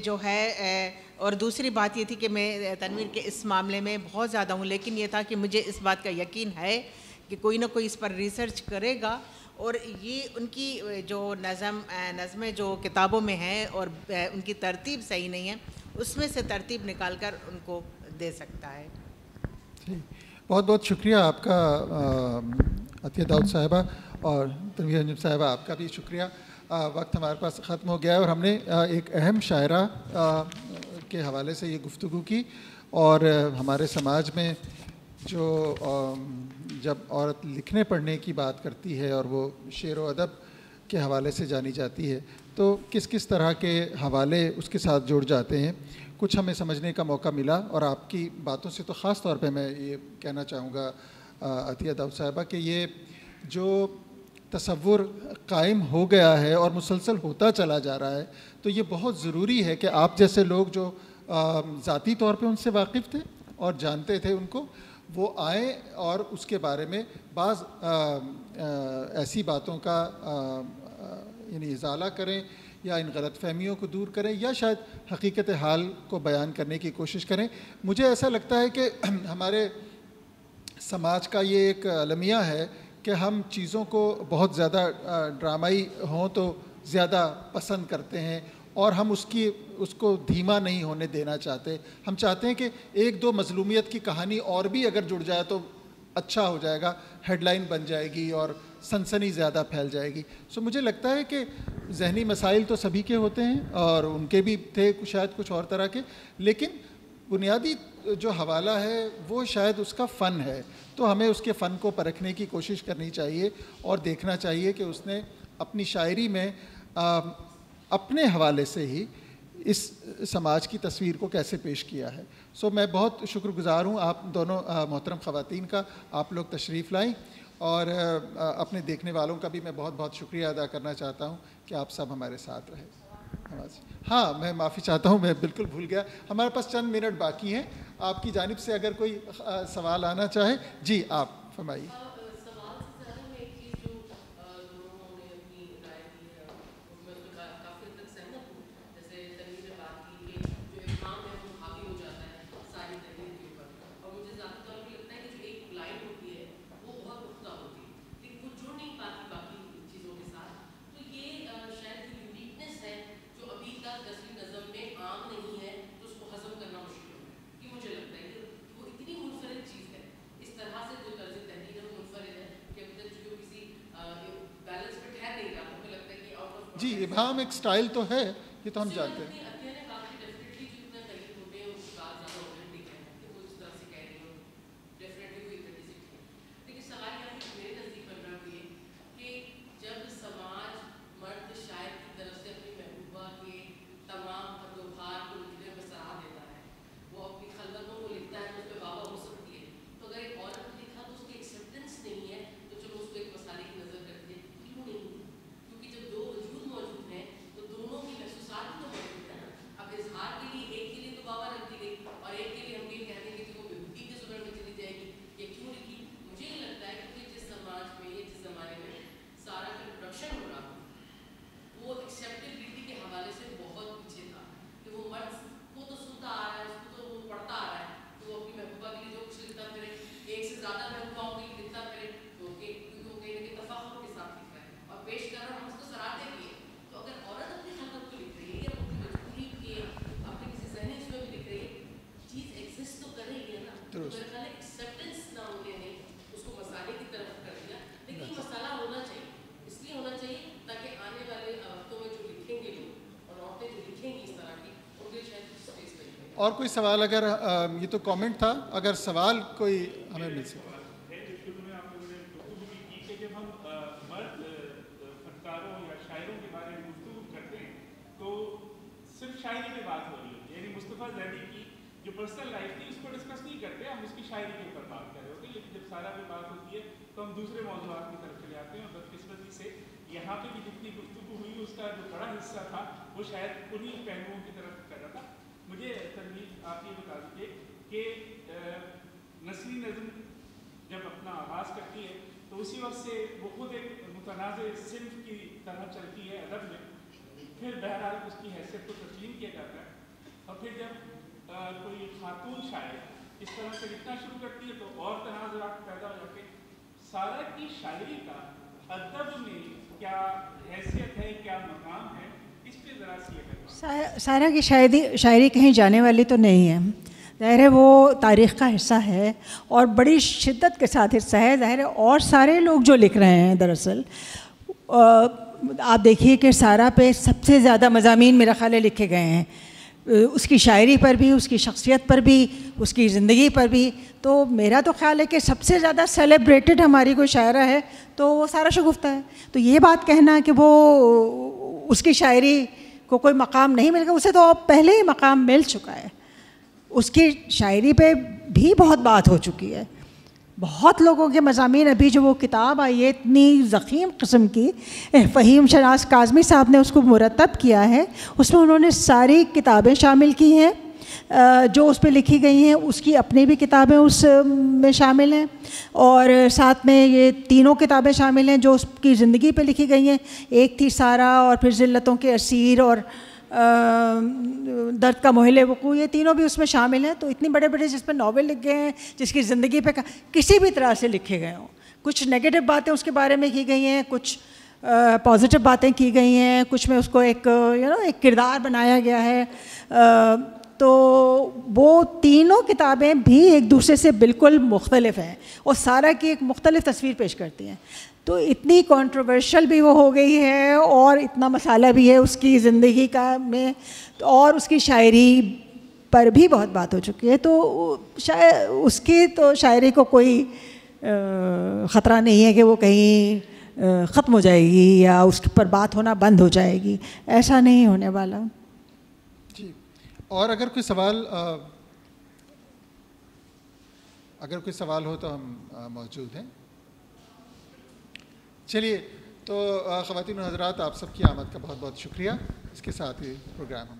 جو ہے، اور دوسری بات یہ تھی کہ میں تنویر کے اس معاملے میں بہت زیادہ ہوں، لیکن یہ تھا کہ مجھے اس بات کا یقین ہے کہ کوئی نہ کوئی اس پر ریسرچ کرے گا، اور یہ ان کی جو نظمیں جو کتابوں میں ہیں اور ان کی ترتیب صحیح نہیں ہے، اس میں سے ترتیب نکال کر ان کو دے سکتا ہے. بہت بہت شکریہ آپ کا عطیہ داؤد صاحبہ، اور تنویر انجم صاحبہ آپ کا بھی شکریہ. وقت ہمارے پاس ختم ہو گیا ہے، اور ہم نے ایک اہم شاعرہ کے حوالے سے یہ گفتگو کی، اور ہمارے سماج میں جو جب عورت لکھنے پڑھنے کی بات کرتی ہے اور وہ شعر و ادب کے حوالے سے جانی جاتی ہے، تو کس کس طرح کے حوالے اس کے ساتھ جڑ جاتے ہیں. کچھ ہمیں سمجھنے کا موقع ملا، اور آپ کی باتوں سے تو خاص طور پہ میں یہ کہنا چاہوں گا عطیہ داؤد صاحبہ کہ یہ جو تصور قائم ہو گیا ہے اور مسلسل ہوتا چلا جا رہا ہے، تو یہ بہت ضروری ہے کہ آپ جیسے لوگ جو ذاتی طور پہ ان سے واقف تھے اور جانتے تھے ان کو، وہ آئیں اور اس کے بارے میں بعض ایسی باتوں کا یعنی ازالہ کریں، یا ان غلط فہمیوں کو دور کریں، یا شاید حقیقت حال کو بیان کرنے کی کوشش کریں. مجھے ایسا لگتا ہے کہ ہمارے سماج کا یہ ایک المیہ ہے کہ ہم چیزوں کو بہت زیادہ ڈرامائی ہوں تو زیادہ پسند کرتے ہیں اور ہم اس کو دھیما نہیں ہونے دینا چاہتے. ہم چاہتے ہیں کہ ایک دو مظلومیت کی کہانی اور بھی اگر جڑ جائے تو اچھا ہو جائے گا, ہیڈ لائن بن جائے گی اور سنسنی زیادہ پھیل جائے گی. مجھے لگتا ہے کہ ذہنی مسائل تو سبھی کے ہوتے ہیں اور ان کے بھی تھے شاید کچھ اور طرح کے, لیکن بنیادی جو حوالہ ہے وہ شاید اس کا فن ہے. تو ہمیں اس کے فن کو پرکھنے کی کوشش کرنی چاہیے اور دیکھنا چاہیے کہ اس نے اپنی شاعری میں اپنے حوالے سے ہی اس سماج کی تصویر کو کیسے پیش کیا ہے. میں بہت شکر گزار ہوں آپ دونوں محترم خواتین کا, آپ لوگ تشریف لائیں, اور اپنے دیکھنے والوں کا بھی میں بہت بہت شکریہ ادا کرنا چاہتا ہوں کہ آپ سب ہمارے ساتھ رہے. ہاں, میں معافی چاہتا ہوں, میں بالکل بھول گیا. ہمارے پاس چند منٹ باقی ہیں, آپ کی جانب سے اگر کوئی سوال آنا چاہے. جی آپ فرمائیے. جی, ابہام ایک سٹائل تو ہے, یہ تو ہم جانتے ہیں. اور کوئی سوال اگر یہ تو کامنٹ تھا, اگر سوال کوئی ہمیں مل سکے. جب ہم مرد فنکاروں یا شاعروں کے بارے میں گفتگو کرتے ہیں تو صرف شاعری پہ بات ہو رہی ہے, یعنی مصطفیٰ زیدی کی جو پرسنل لائف تھی اس کو ڈسکس نہیں کرتے, ہم اس کی شاعری کے اوپر بات کر رہے ہوتے ہیں. لیکن جب سارا پہ بات ہوتی ہے تو ہم دوسرے موضوعات کی طرف چلے آتے ہیں, اور بدقسمتی سے یہاں پہ بھی جتنی گفتگو ہوئی اس کا جو بڑا حصہ تھا وہ شاید انہیں پہلوؤں کی طرف کر رہا تھا. مجھے تنویر آپ یہ بتا دیجیے کہ نثری نظم جب اپنا آغاز کرتی ہے تو اسی وقت سے وہ خود ایک متنازع صنف کی طرح چلتی ہے ادب میں, پھر بہرحال اس کی حیثیت کو تسلیم کیا جاتا ہے, اور پھر جب کوئی خاتون شاعر اس طرح سے لکھنا شروع کرتی ہے تو اور تنازعات پیدا ہو جاتے ہیں. سارا کی شاعری کا ادب میں کیا حیثیت ہے, کیا مقام ہے, اس پہ ذرا سی سارا کی شاعری کہیں جانے والی تو نہیں ہے, ظاہر ہے وہ تاریخ کا حصہ ہے اور بڑی شدت کے ساتھ حصہ ہے. ظاہر ہے اور سارے لوگ جو لکھ رہے ہیں دراصل آپ دیکھیے کہ سارا پہ سب سے زیادہ مضامین میرا خیال ہے لکھے گئے ہیں, اس کی شاعری پر بھی, اس کی شخصیت پر بھی, اس کی زندگی پر بھی. تو میرا تو خیال ہے کہ سب سے زیادہ سیلیبریٹڈ ہماری کوئی شاعرہ ہے تو وہ سارا شگفتہ ہے. تو یہ بات کہنا کہ وہ اس کی شاعری کو کوئی مقام نہیں ملے گا, اسے تو پہلے ہی مقام مل چکا ہے. اس کی شاعری پہ بھی بہت بات ہو چکی ہے, بہت لوگوں کے مضامین. ابھی جو وہ کتاب آئی ہے اتنی ضخیم قسم کی, فہیم شناس کاظمی صاحب نے اس کو مرتب کیا ہے, اس میں انہوں نے ساری کتابیں شامل کی ہیں جو اس پہ لکھی گئی ہیں, اس کی اپنی بھی کتابیں اس میں شامل ہیں, اور ساتھ میں یہ تینوں کتابیں شامل ہیں جو اس کی زندگی پہ لکھی گئی ہیں. ایک تھی سارا, اور پھر ذلتوں کے اسیر, اور درد کا محل وقوع, یہ تینوں بھی اس میں شامل ہیں. تو اتنی بڑے بڑے جس پہ ناول لکھ گئے ہیں, جس کی زندگی پہ کسی بھی طرح سے لکھے گئے ہوں, کچھ نگیٹو باتیں اس کے بارے میں کی گئی ہیں, کچھ پازیٹیو باتیں کی گئی ہیں, کچھ میں اس کو ایک ایک کردار بنایا گیا ہے. تو وہ تینوں کتابیں بھی ایک دوسرے سے بالکل مختلف ہیں اور سارا کی ایک مختلف تصویر پیش کرتی ہیں. تو اتنی کنٹروورشل بھی وہ ہو گئی ہے اور اتنا مسئلہ بھی ہے اس کی زندگی کا میں, اور اس کی شاعری پر بھی بہت بات ہو چکی ہے. تو اس کی تو شاعری کو کوئی خطرہ نہیں ہے کہ وہ کہیں ختم ہو جائے گی یا اس پر بات ہونا بند ہو جائے گی, ایسا نہیں ہونے والا. جی, اور اگر کوئی سوال ہو تو ہم موجود ہیں. چلیے, تو خواتین و حضرات, آپ سب کی آمد کا بہت بہت شکریہ. اس کے ساتھ ہی پروگرام ہم